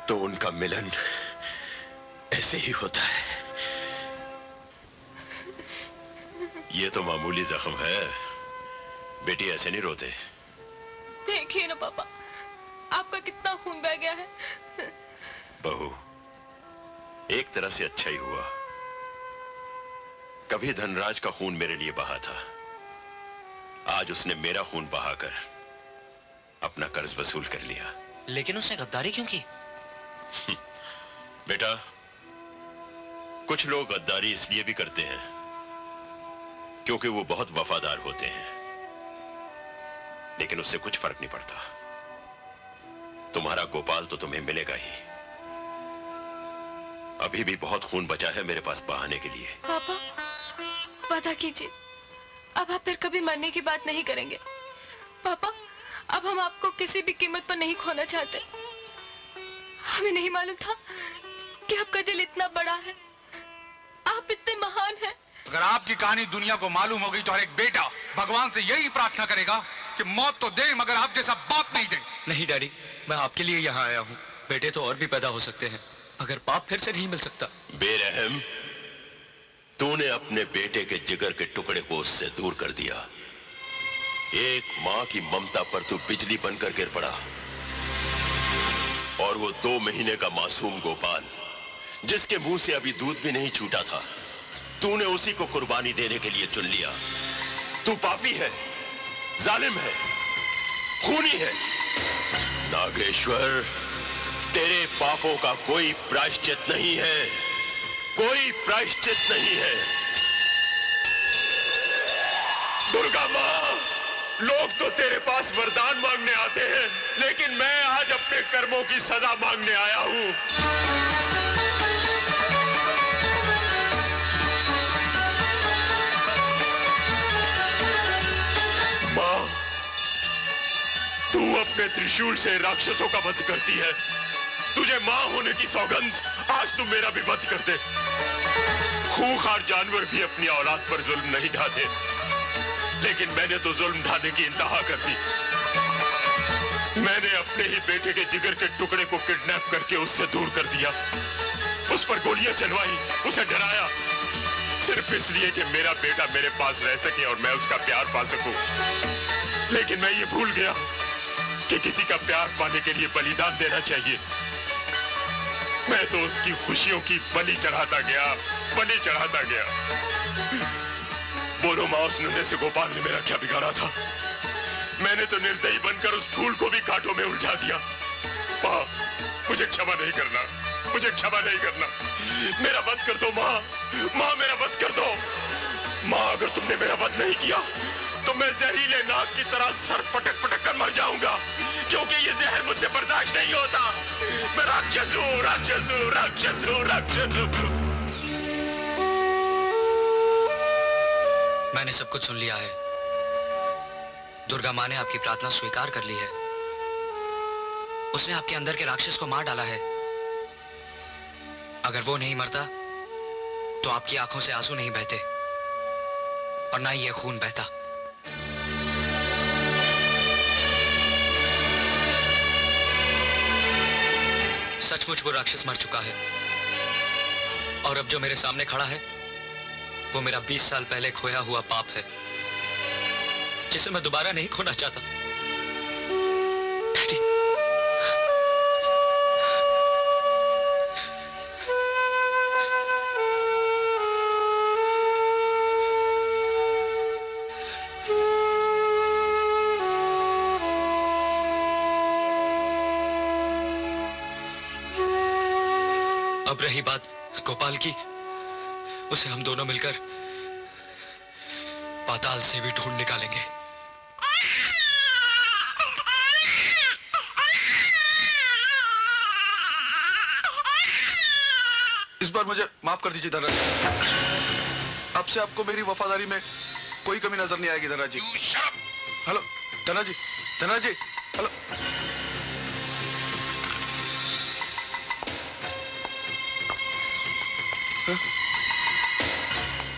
तो उनका मिलन ऐसे ही होता है। ये तो मामूली जख्म है, बेटी ऐसे नहीं रोते। देखिए ना पापा, आपका कितना खून बह गया है। बहू, एक तरह से अच्छा ही हुआ, कभी धनराज का खून मेरे लिए बहा था, आज उसने मेरा खून बहाकर अपना कर्ज वसूल कर लिया। लेकिन उसने गद्दारी क्यों की? बेटा, कुछ लोग गद्दारी इसलिए भी करते हैं क्योंकि वो बहुत वफादार होते हैं, लेकिन उससे कुछ फर्क नहीं पड़ता। तुम्हारा गोपाल तो तुम्हें मिलेगा ही। अभी भी बहुत खून बचा है मेरे पास बहाने के लिए। पापा, वादा कीजिए, अब आप फिर कभी मरने की बात नहीं करेंगे। पापा, अब हम आपको किसी भी कीमत पर नहीं खोना चाहते। हमें नहीं मालूम था कि आपका दिल इतना बड़ा है। अगर आपकी कहानी दुनिया को मालूम हो गई तो हर एक बेटा भगवान से यही प्रार्थना करेगा कि मौत तो दे मगर आप जैसा बाप नहीं दे। नहीं डैडी, मैं आपके लिए यहाँ आया हूँ। बेटे तो और भी पैदा हो सकते हैं, मगर बाप फिर से नहीं मिल सकता। बेरहम, तूने अपने बेटे के जिगर के टुकड़े को उससे दूर कर दिया। एक मां की ममता पर तू बिजली बनकर गिर पड़ा, और वो 2 महीने का मासूम गोपाल, जिसके मुंह से अभी दूध भी नहीं छूटा था, तूने उसी को कुर्बानी देने के लिए चुन लिया। तू पापी है, जालिम है, खूनी है। नागेश्वर, तेरे पापों का कोई प्रायश्चित नहीं है, कोई प्रायश्चित नहीं है। दुर्गा मां, लोग तो तेरे पास वरदान मांगने आते हैं, लेकिन मैं आज अपने कर्मों की सजा मांगने आया हूं। मां, तू अपने त्रिशूल से राक्षसों का वध करती है। तुझे मां होने की सौगंध, आज तू मेरा भी वध कर दे। खूंखार जानवर भी अपनी औलाद पर जुल्म नहीं ढाते, लेकिन मैंने तो जुल्म ढाने की इंतहा कर दी। मैंने अपने ही बेटे के जिगर के टुकड़े को किडनैप करके उससे दूर कर दिया, उस पर गोलियां चलवाई, उसे डराया, सिर्फ इसलिए कि मेरा बेटा मेरे पास रह सके और मैं उसका प्यार पा सकूं। लेकिन मैं ये भूल गया कि किसी का प्यार पाने के लिए बलिदान देना चाहिए। मैं तो उसकी खुशियों की बलि चढ़ाता गया, बलि चढ़ाता गया। बोलो मां, उस नन्हे से गोपाल ने मेरा क्या बिगाड़ा था? मैंने तो निर्दयी बनकर उस फूल को भी कांटों में उलझा दिया। मां, मुझे क्षमा नहीं करना, मुझे क्षमा नहीं करना। मेरा वध कर दो मां, मां मेरा वध कर दो। मां, अगर तुमने मेरा वध नहीं किया तो मैं जहरीले नाग की तरह सर पटक पटक कर मर जाऊंगा, क्योंकि ये जहर मुझसे बर्दाश्त नहीं होता। मैं राक्षस हूं, राक्षस हूं, राक्षस हूं, राक्षस हूं। मैंने सब कुछ सुन लिया है। दुर्गा माँ ने आपकी प्रार्थना स्वीकार कर ली है। उसने आपके अंदर के राक्षस को मार डाला है। अगर वो नहीं मरता तो आपकी आंखों से आंसू नहीं बहते और ना ही ये खून बहता। सचमुच वो राक्षस मर चुका है, और अब जो मेरे सामने खड़ा है वो मेरा 20 साल पहले खोया हुआ पाप है, जिसे मैं दोबारा नहीं खोना चाहता। डैडी, अब रही बात गोपाल की, उसे हम दोनों मिलकर पाताल से भी ढूंढ निकालेंगे। इस बार मुझे माफ कर दीजिए धनराज। अब से आपको मेरी वफादारी में कोई कमी नजर नहीं आएगी धनराज जी। हेलो धनराज जी, धनराज जी, हेलो।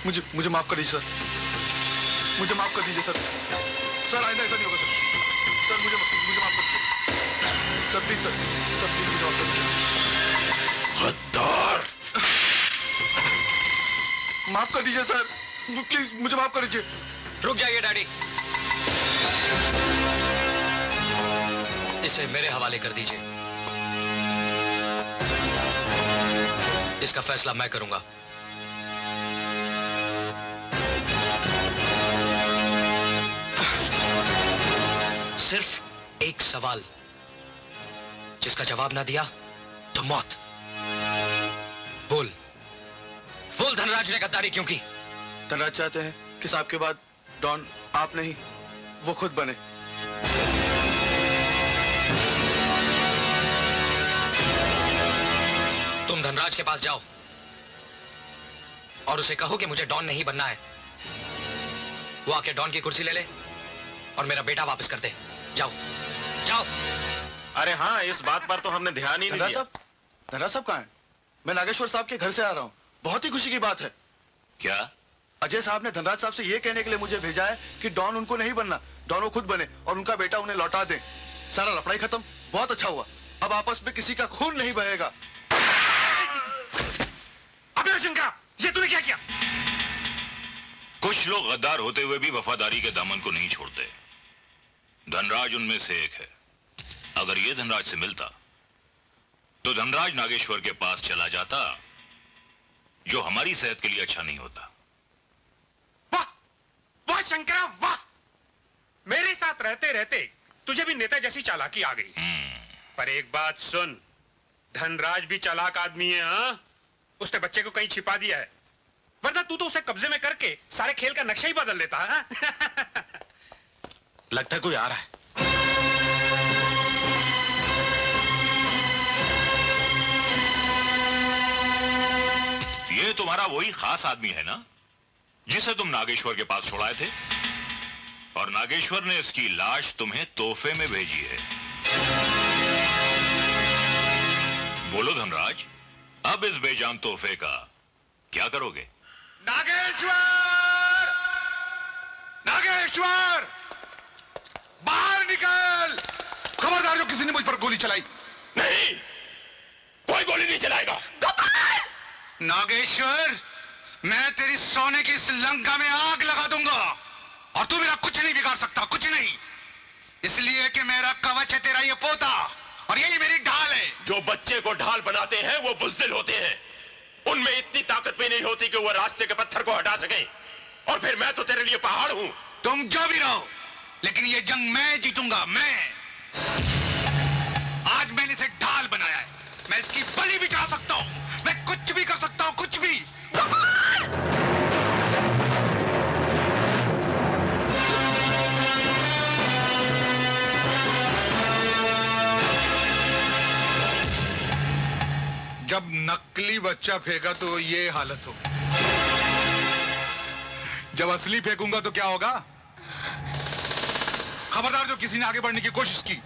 मुझे माफ कर दीजिए सर, मुझे माफ कर दीजिए सर। सर आइंदा ऐसा नहीं होगा सर। सर मुझे माफ कर दीजिए sir, please sir, sir please मुझे माफ कर दीजिए। गद्दार, माफ कर दीजिए सर, प्लीज मुझे माफ कर दीजिए। रुक जाइए डैडी, इसे मेरे हवाले कर दीजिए। इसका फैसला मैं करूंगा। सिर्फ एक सवाल, जिसका जवाब ना दिया तो मौत। बोल बोल, धनराज ने गद्दारी क्यों की? धनराज चाहते हैं कि साहब के बाद डॉन आप नहीं, वो खुद बने। तुम धनराज के पास जाओ और उसे कहो कि मुझे डॉन नहीं बनना है। वो आके डॉन की कुर्सी ले ले और मेरा बेटा वापस कर दे। जाओ जाओ। अरे हाँ, इस बात पर तो हमने ध्यान ही नहीं दिया। धनराज साहब कहाँ हैं? मैं नागेश्वर साहब के घर से आ रहा हूँ। बहुत ही खुशी की बात है। क्या? अजय साहब ने धनराज साहब से ये कहने के लिए मुझे भेजा है कि डॉन उनको नहीं बनना, डॉन वो खुद बने और उनका बेटा उन्हें लौटा दे। सारा लफड़ाई खत्म, बहुत अच्छा हुआ। अब आपस में किसी का खून नहीं बहेगा। अबे शंकरा, ये तूने क्या किया? कुछ लोग गद्दार होते हुए भी वफादारी के दामन को नहीं छोड़ते। धनराज उनमें से एक है। अगर ये धनराज से मिलता तो धनराज नागेश्वर के पास चला जाता, जो हमारी सेहत के लिए अच्छा नहीं होता। वाह वाह शंकरा वाह, मेरे साथ रहते रहते तुझे भी नेता जैसी चालाकी आ गई। पर एक बात सुन, धनराज भी चालाक आदमी है। हाँ, उसने बच्चे को कहीं छिपा दिया है, वरना तू तो उसे कब्जे में करके सारे खेल का नक्शा ही बदल देता है। लगता है कोई आ रहा है। ये तुम्हारा वही खास आदमी है ना, जिसे तुम नागेश्वर के पास छोड़ाए थे, और नागेश्वर ने इसकी लाश तुम्हें तोहफे में भेजी है। बोलो धनराज, अब इस बेजान तोहफे का क्या करोगे? नागेश्वर! नागेश्वर! बाहर निकल! खबरदार जो किसी ने मुझ पर गोली चलाई। नहीं, कोई गोली नहीं चलाएगा। नागेश्वर, मैं तेरी सोने की इस लंका में आग लगा दूंगा और तू मेरा कुछ नहीं बिगाड़ सकता, कुछ नहीं। इसलिए कि मेरा कवच है तेरा ये पोता और यही मेरी ढाल है। जो बच्चे को ढाल बनाते हैं वो बुज़दिल होते हैं। उनमें इतनी ताकत भी नहीं होती कि वो रास्ते के पत्थर को हटा सके। और फिर मैं तो तेरे लिए पहाड़ हूं। तुम जो भी रहो, लेकिन ये जंग मैं जीतूंगा, मैं। आज मैंने इसे ढाल बनाया है, मैं इसकी बलि भी चढ़ा सकता हूं, मैं कुछ भी कर सकता हूं, कुछ भी। जब नकली बच्चा फेंका तो ये हालत हो, जब असली फेंकूंगा तो क्या होगा? खबरदार जो किसी ने आगे बढ़ने की कोशिश की।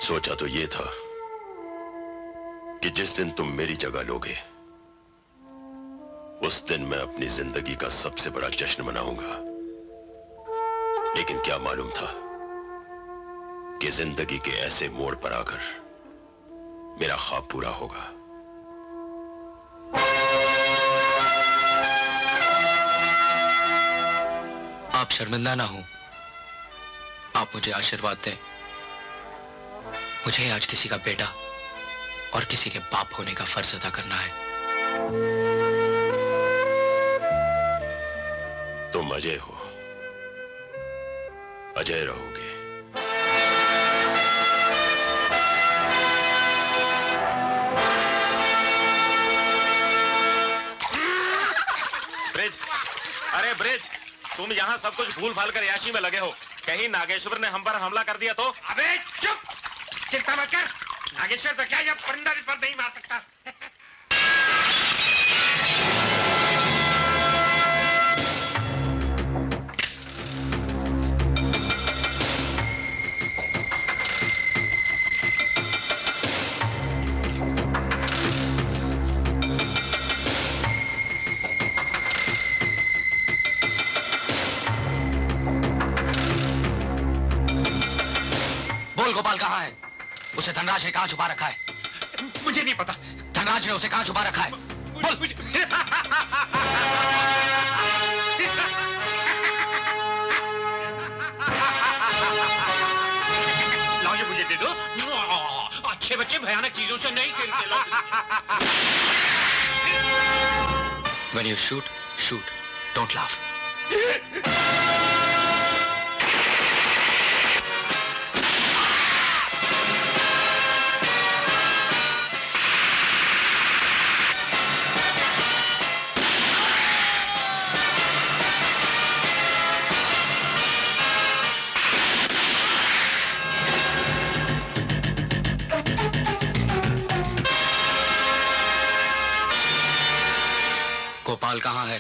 सोचा तो ये था कि जिस दिन तुम मेरी जगह लोगे, उस दिन मैं अपनी जिंदगी का सबसे बड़ा जश्न मनाऊंगा। लेकिन क्या मालूम था कि जिंदगी के ऐसे मोड़ पर आकर मेरा ख्वाब पूरा होगा। आप शर्मिंदा ना हो, आप मुझे आशीर्वाद दें। मुझे आज किसी का बेटा और किसी के बाप होने का फर्ज अदा करना है। तुम अजय हो, अजय रहोगे। ब्रिज, अरे ब्रिज, तुम यहाँ सब कुछ भूल भाल कर याशी में लगे हो। कहीं नागेश्वर ने हम पर हमला कर दिया तो? अबे चुप, चिंता मत कर। नागेश्वर तो क्या ये परिंदा भी पर नहीं मार सकता। उसे धनराज ने कहाँ छुपा रखा है? मुझे नहीं पता। धनराज ने उसे कहाँ छुपा रखा है? बोल। लाओ ये मुझे दे दो। अच्छे बच्चे भयानक चीजों से नहीं खेलते। When you shoot, shoot. Don't laugh. Gopal कहाँ है?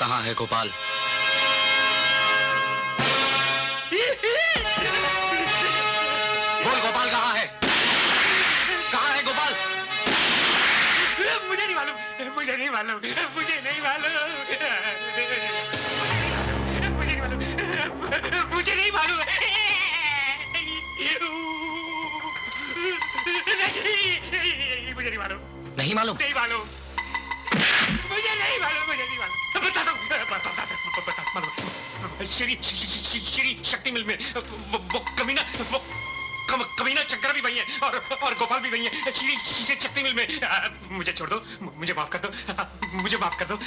कहाँ है गोपाल? बोल गोपाल कहाँ है? कहाँ है गोपाल? मुझे नहीं मालूम। मुझे नहीं मालूम। मुझे नहीं मालूम। मुझे नहीं मालूम। मुझे नहीं मालूम। नहीं, मुझे नहीं मालूम। नहीं मालूम? नहीं मालूम। मुझे नहीं मालूम। मुझे नहीं मालूम। बताता हूँ। श्री शक्ति मिल में वो कमीना कमीना शंकर भी वही है और गोपाल भी वही है। श्री शक्ति मिल में। मुझे छोड़ दो। मुझे माफ कर दो। मुझे माफ कर दो।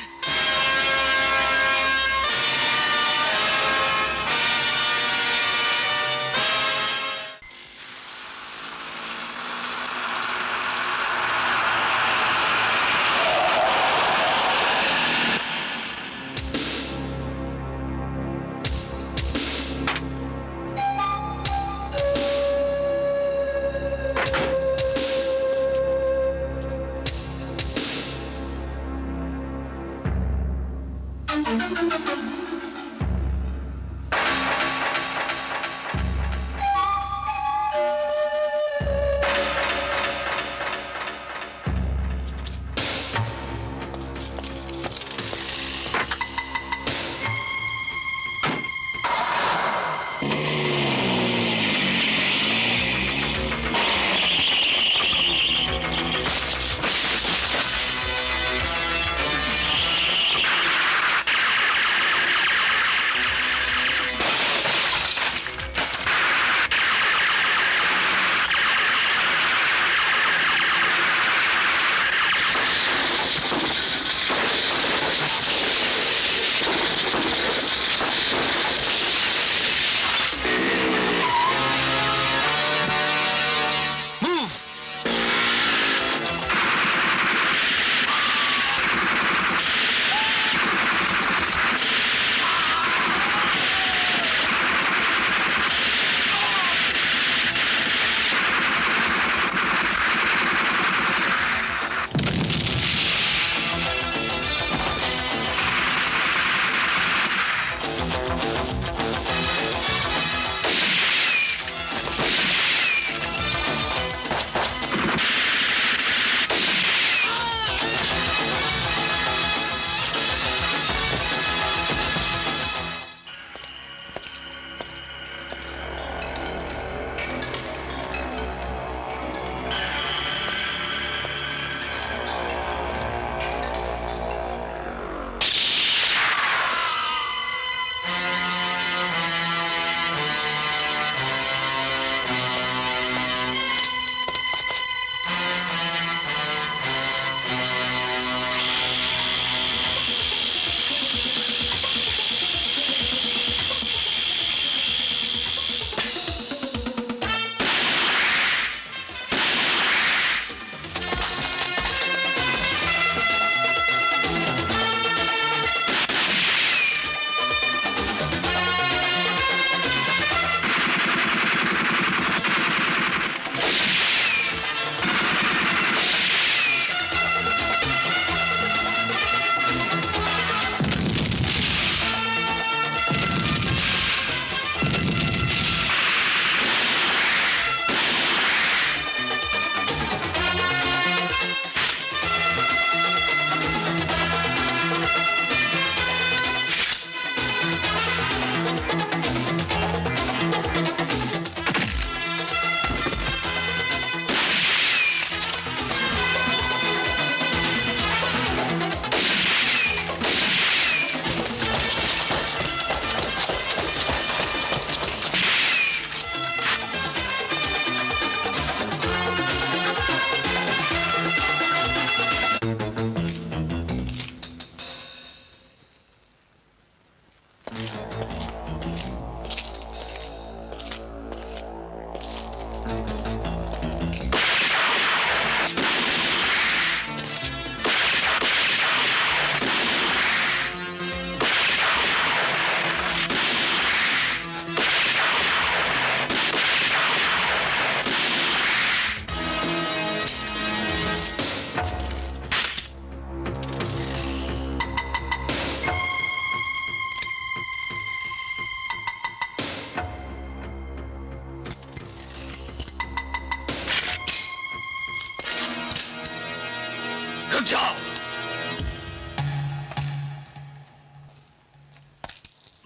रुक जाओ।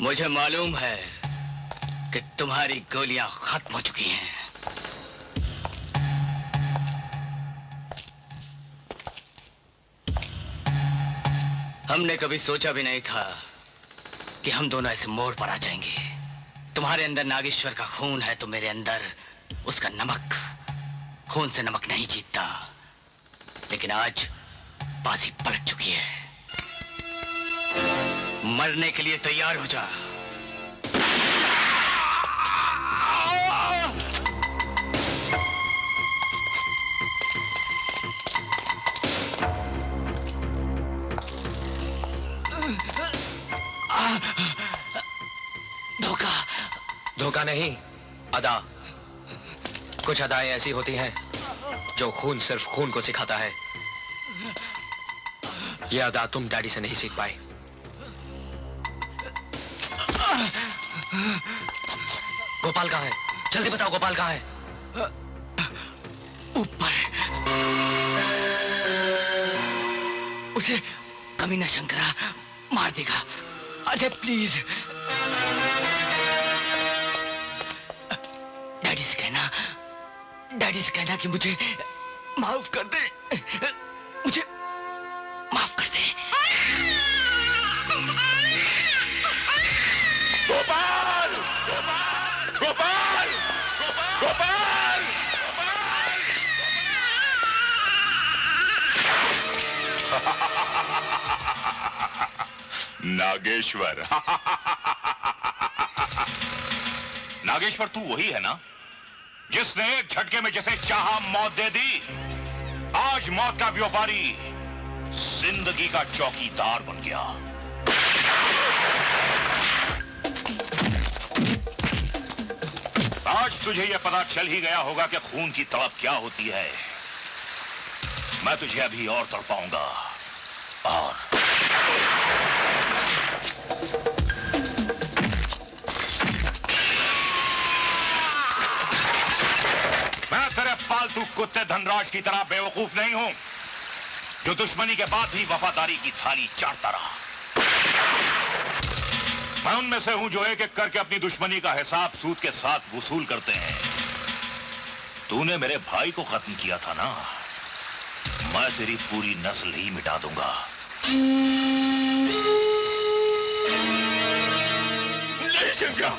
मुझे मालूम है कि तुम्हारी गोलियां खत्म हो चुकी हैं। हमने कभी सोचा भी नहीं था कि हम दोनों ऐसे मोड़ पर आ जाएंगे। तुम्हारे अंदर नागेश्वर का खून है तो मेरे अंदर उसका नमक। खून से नमक नहीं जीतता, लेकिन आज बाजी पलट चुकी है। मरने के लिए तैयार हो जा। धोखा। धोखा नहीं, अदा। कुछ अदाएं ऐसी होती हैं जो खून सिर्फ खून को सिखाता है। ये अदा तुम डैडी से नहीं सीख पाए। गोपाल कहाँ है? जल्दी बताओ, गोपाल कहाँ है? ऊपर। उसे कमीना शंकरा मार देगा। अजय प्लीज डैडी से कहना कि मुझे माफ कर दे। मुझे माफ कर दे। गोपाल! गोपाल! गोपाल! नागेश्वर। नागेश्वर, तू वही है ना जिसने एक झटके में जैसे चाहा मौत दे दी? आज मौत का व्यापारी जिंदगी का चौकीदार बन गया। आज तुझे यह पता चल ही गया होगा कि खून की तड़प क्या होती है। मैं तुझे अभी और तड़पाऊंगा। और मैं तेरे पालतू कुत्ते धनराज की तरह बेवकूफ नहीं हूं जो दुश्मनी के बाद भी वफादारी की थाली चाटता रहा। मैं उनमें से हूं जो एक एक करके अपनी दुश्मनी का हिसाब सूद के साथ वसूल करते हैं। तूने मेरे भाई को खत्म किया था ना, मैं तेरी पूरी नस्ल ही मिटा दूंगा। नहीं चंगा।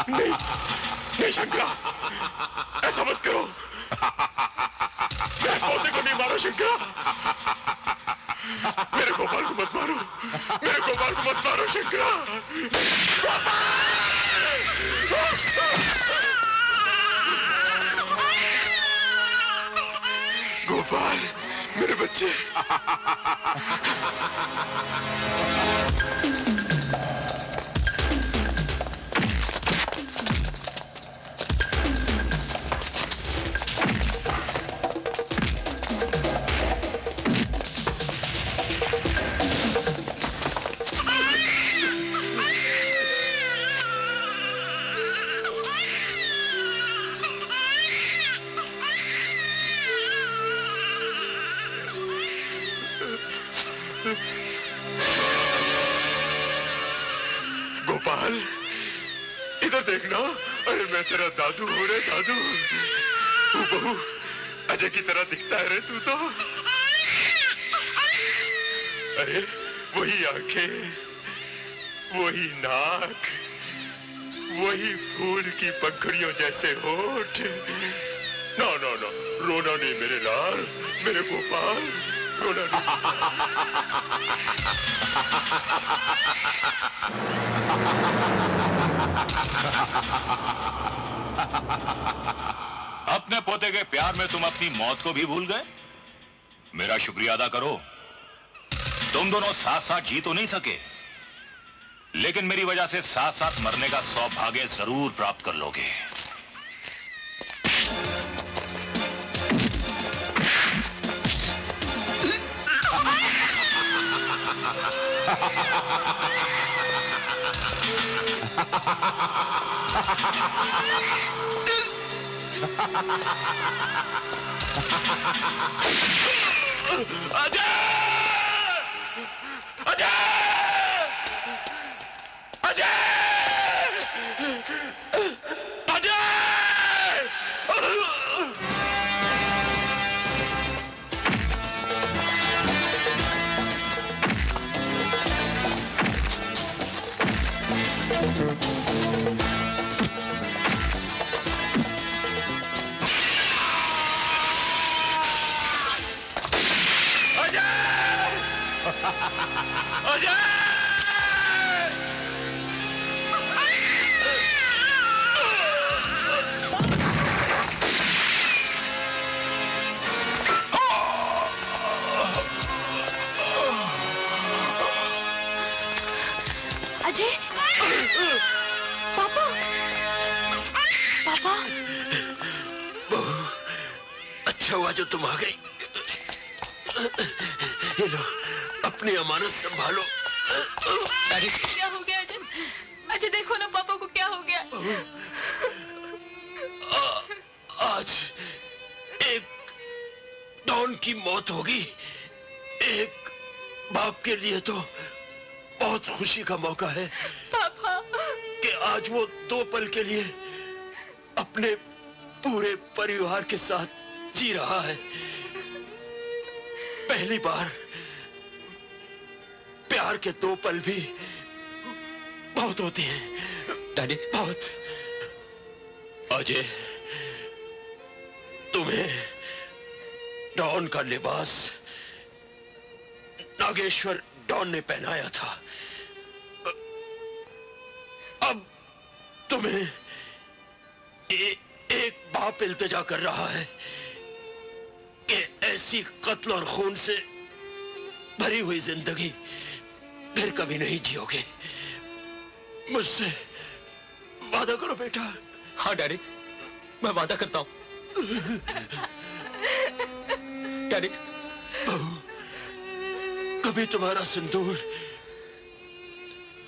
नहीं शंकरा, ऐसा मत करो। मेरे पोते को नहीं मारो शंकरा। मेरे गोपाल को मत मारो। मेरे गोपाल को मत मारो शंकरा। गोपाल, मेरे बच्चे। गोपाल, इधर देखना। अरे मैं तेरा दादू हूँ रे दादू। तू बहू अजय की तरह दिखता है रे तू तो। अरे वही आंखें, वही नाक, वही फूल की पंखुड़ियों जैसे होठ। ना ना ना, रोना नहीं मेरे लाल, मेरे गोपाल, रो डैडी। अपने पोते के प्यार में तुम अपनी मौत को भी भूल गए। मेरा शुक्रिया अदा करो। तुम दोनों साथ साथ जी तो नहीं सके, लेकिन मेरी वजह से साथ साथ मरने का सौभाग्य जरूर प्राप्त कर लोगे। अजय! अजय! अजय! अजय! अजय, पापा, पापा, बहू, अच्छा हुआ जो तुम आ गई। ये लो, अपनी अमानत संभालो। क्या हो गया अजय? अजय देखो ना पापा को क्या हो गया। आज एक डॉन की मौत होगी। एक बाप के लिए तो बहुत खुशी का मौका है पापा कि आज वो 2 पल के लिए अपने पूरे परिवार के साथ जी रहा है। पहली बार प्यार के 2 पल भी बहुत होते हैं डैडी। बहुत। अजय, तुम्हें डॉन का लिबास नागेश्वर डॉन ने पहनाया था। अब तुम्हें एक बाप इल्तिजा कर रहा है कि ऐसी कत्ल और खून से भरी हुई जिंदगी फिर कभी नहीं जियोगे। मुझसे वादा करो बेटा। हाँ डैडी, मैं वादा करता हूँ। डैडी, कभी तुम्हारा सिंदूर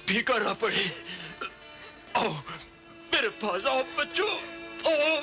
फीका ना पड़े। आओ मेरे पास आओ बच्चों, आओ।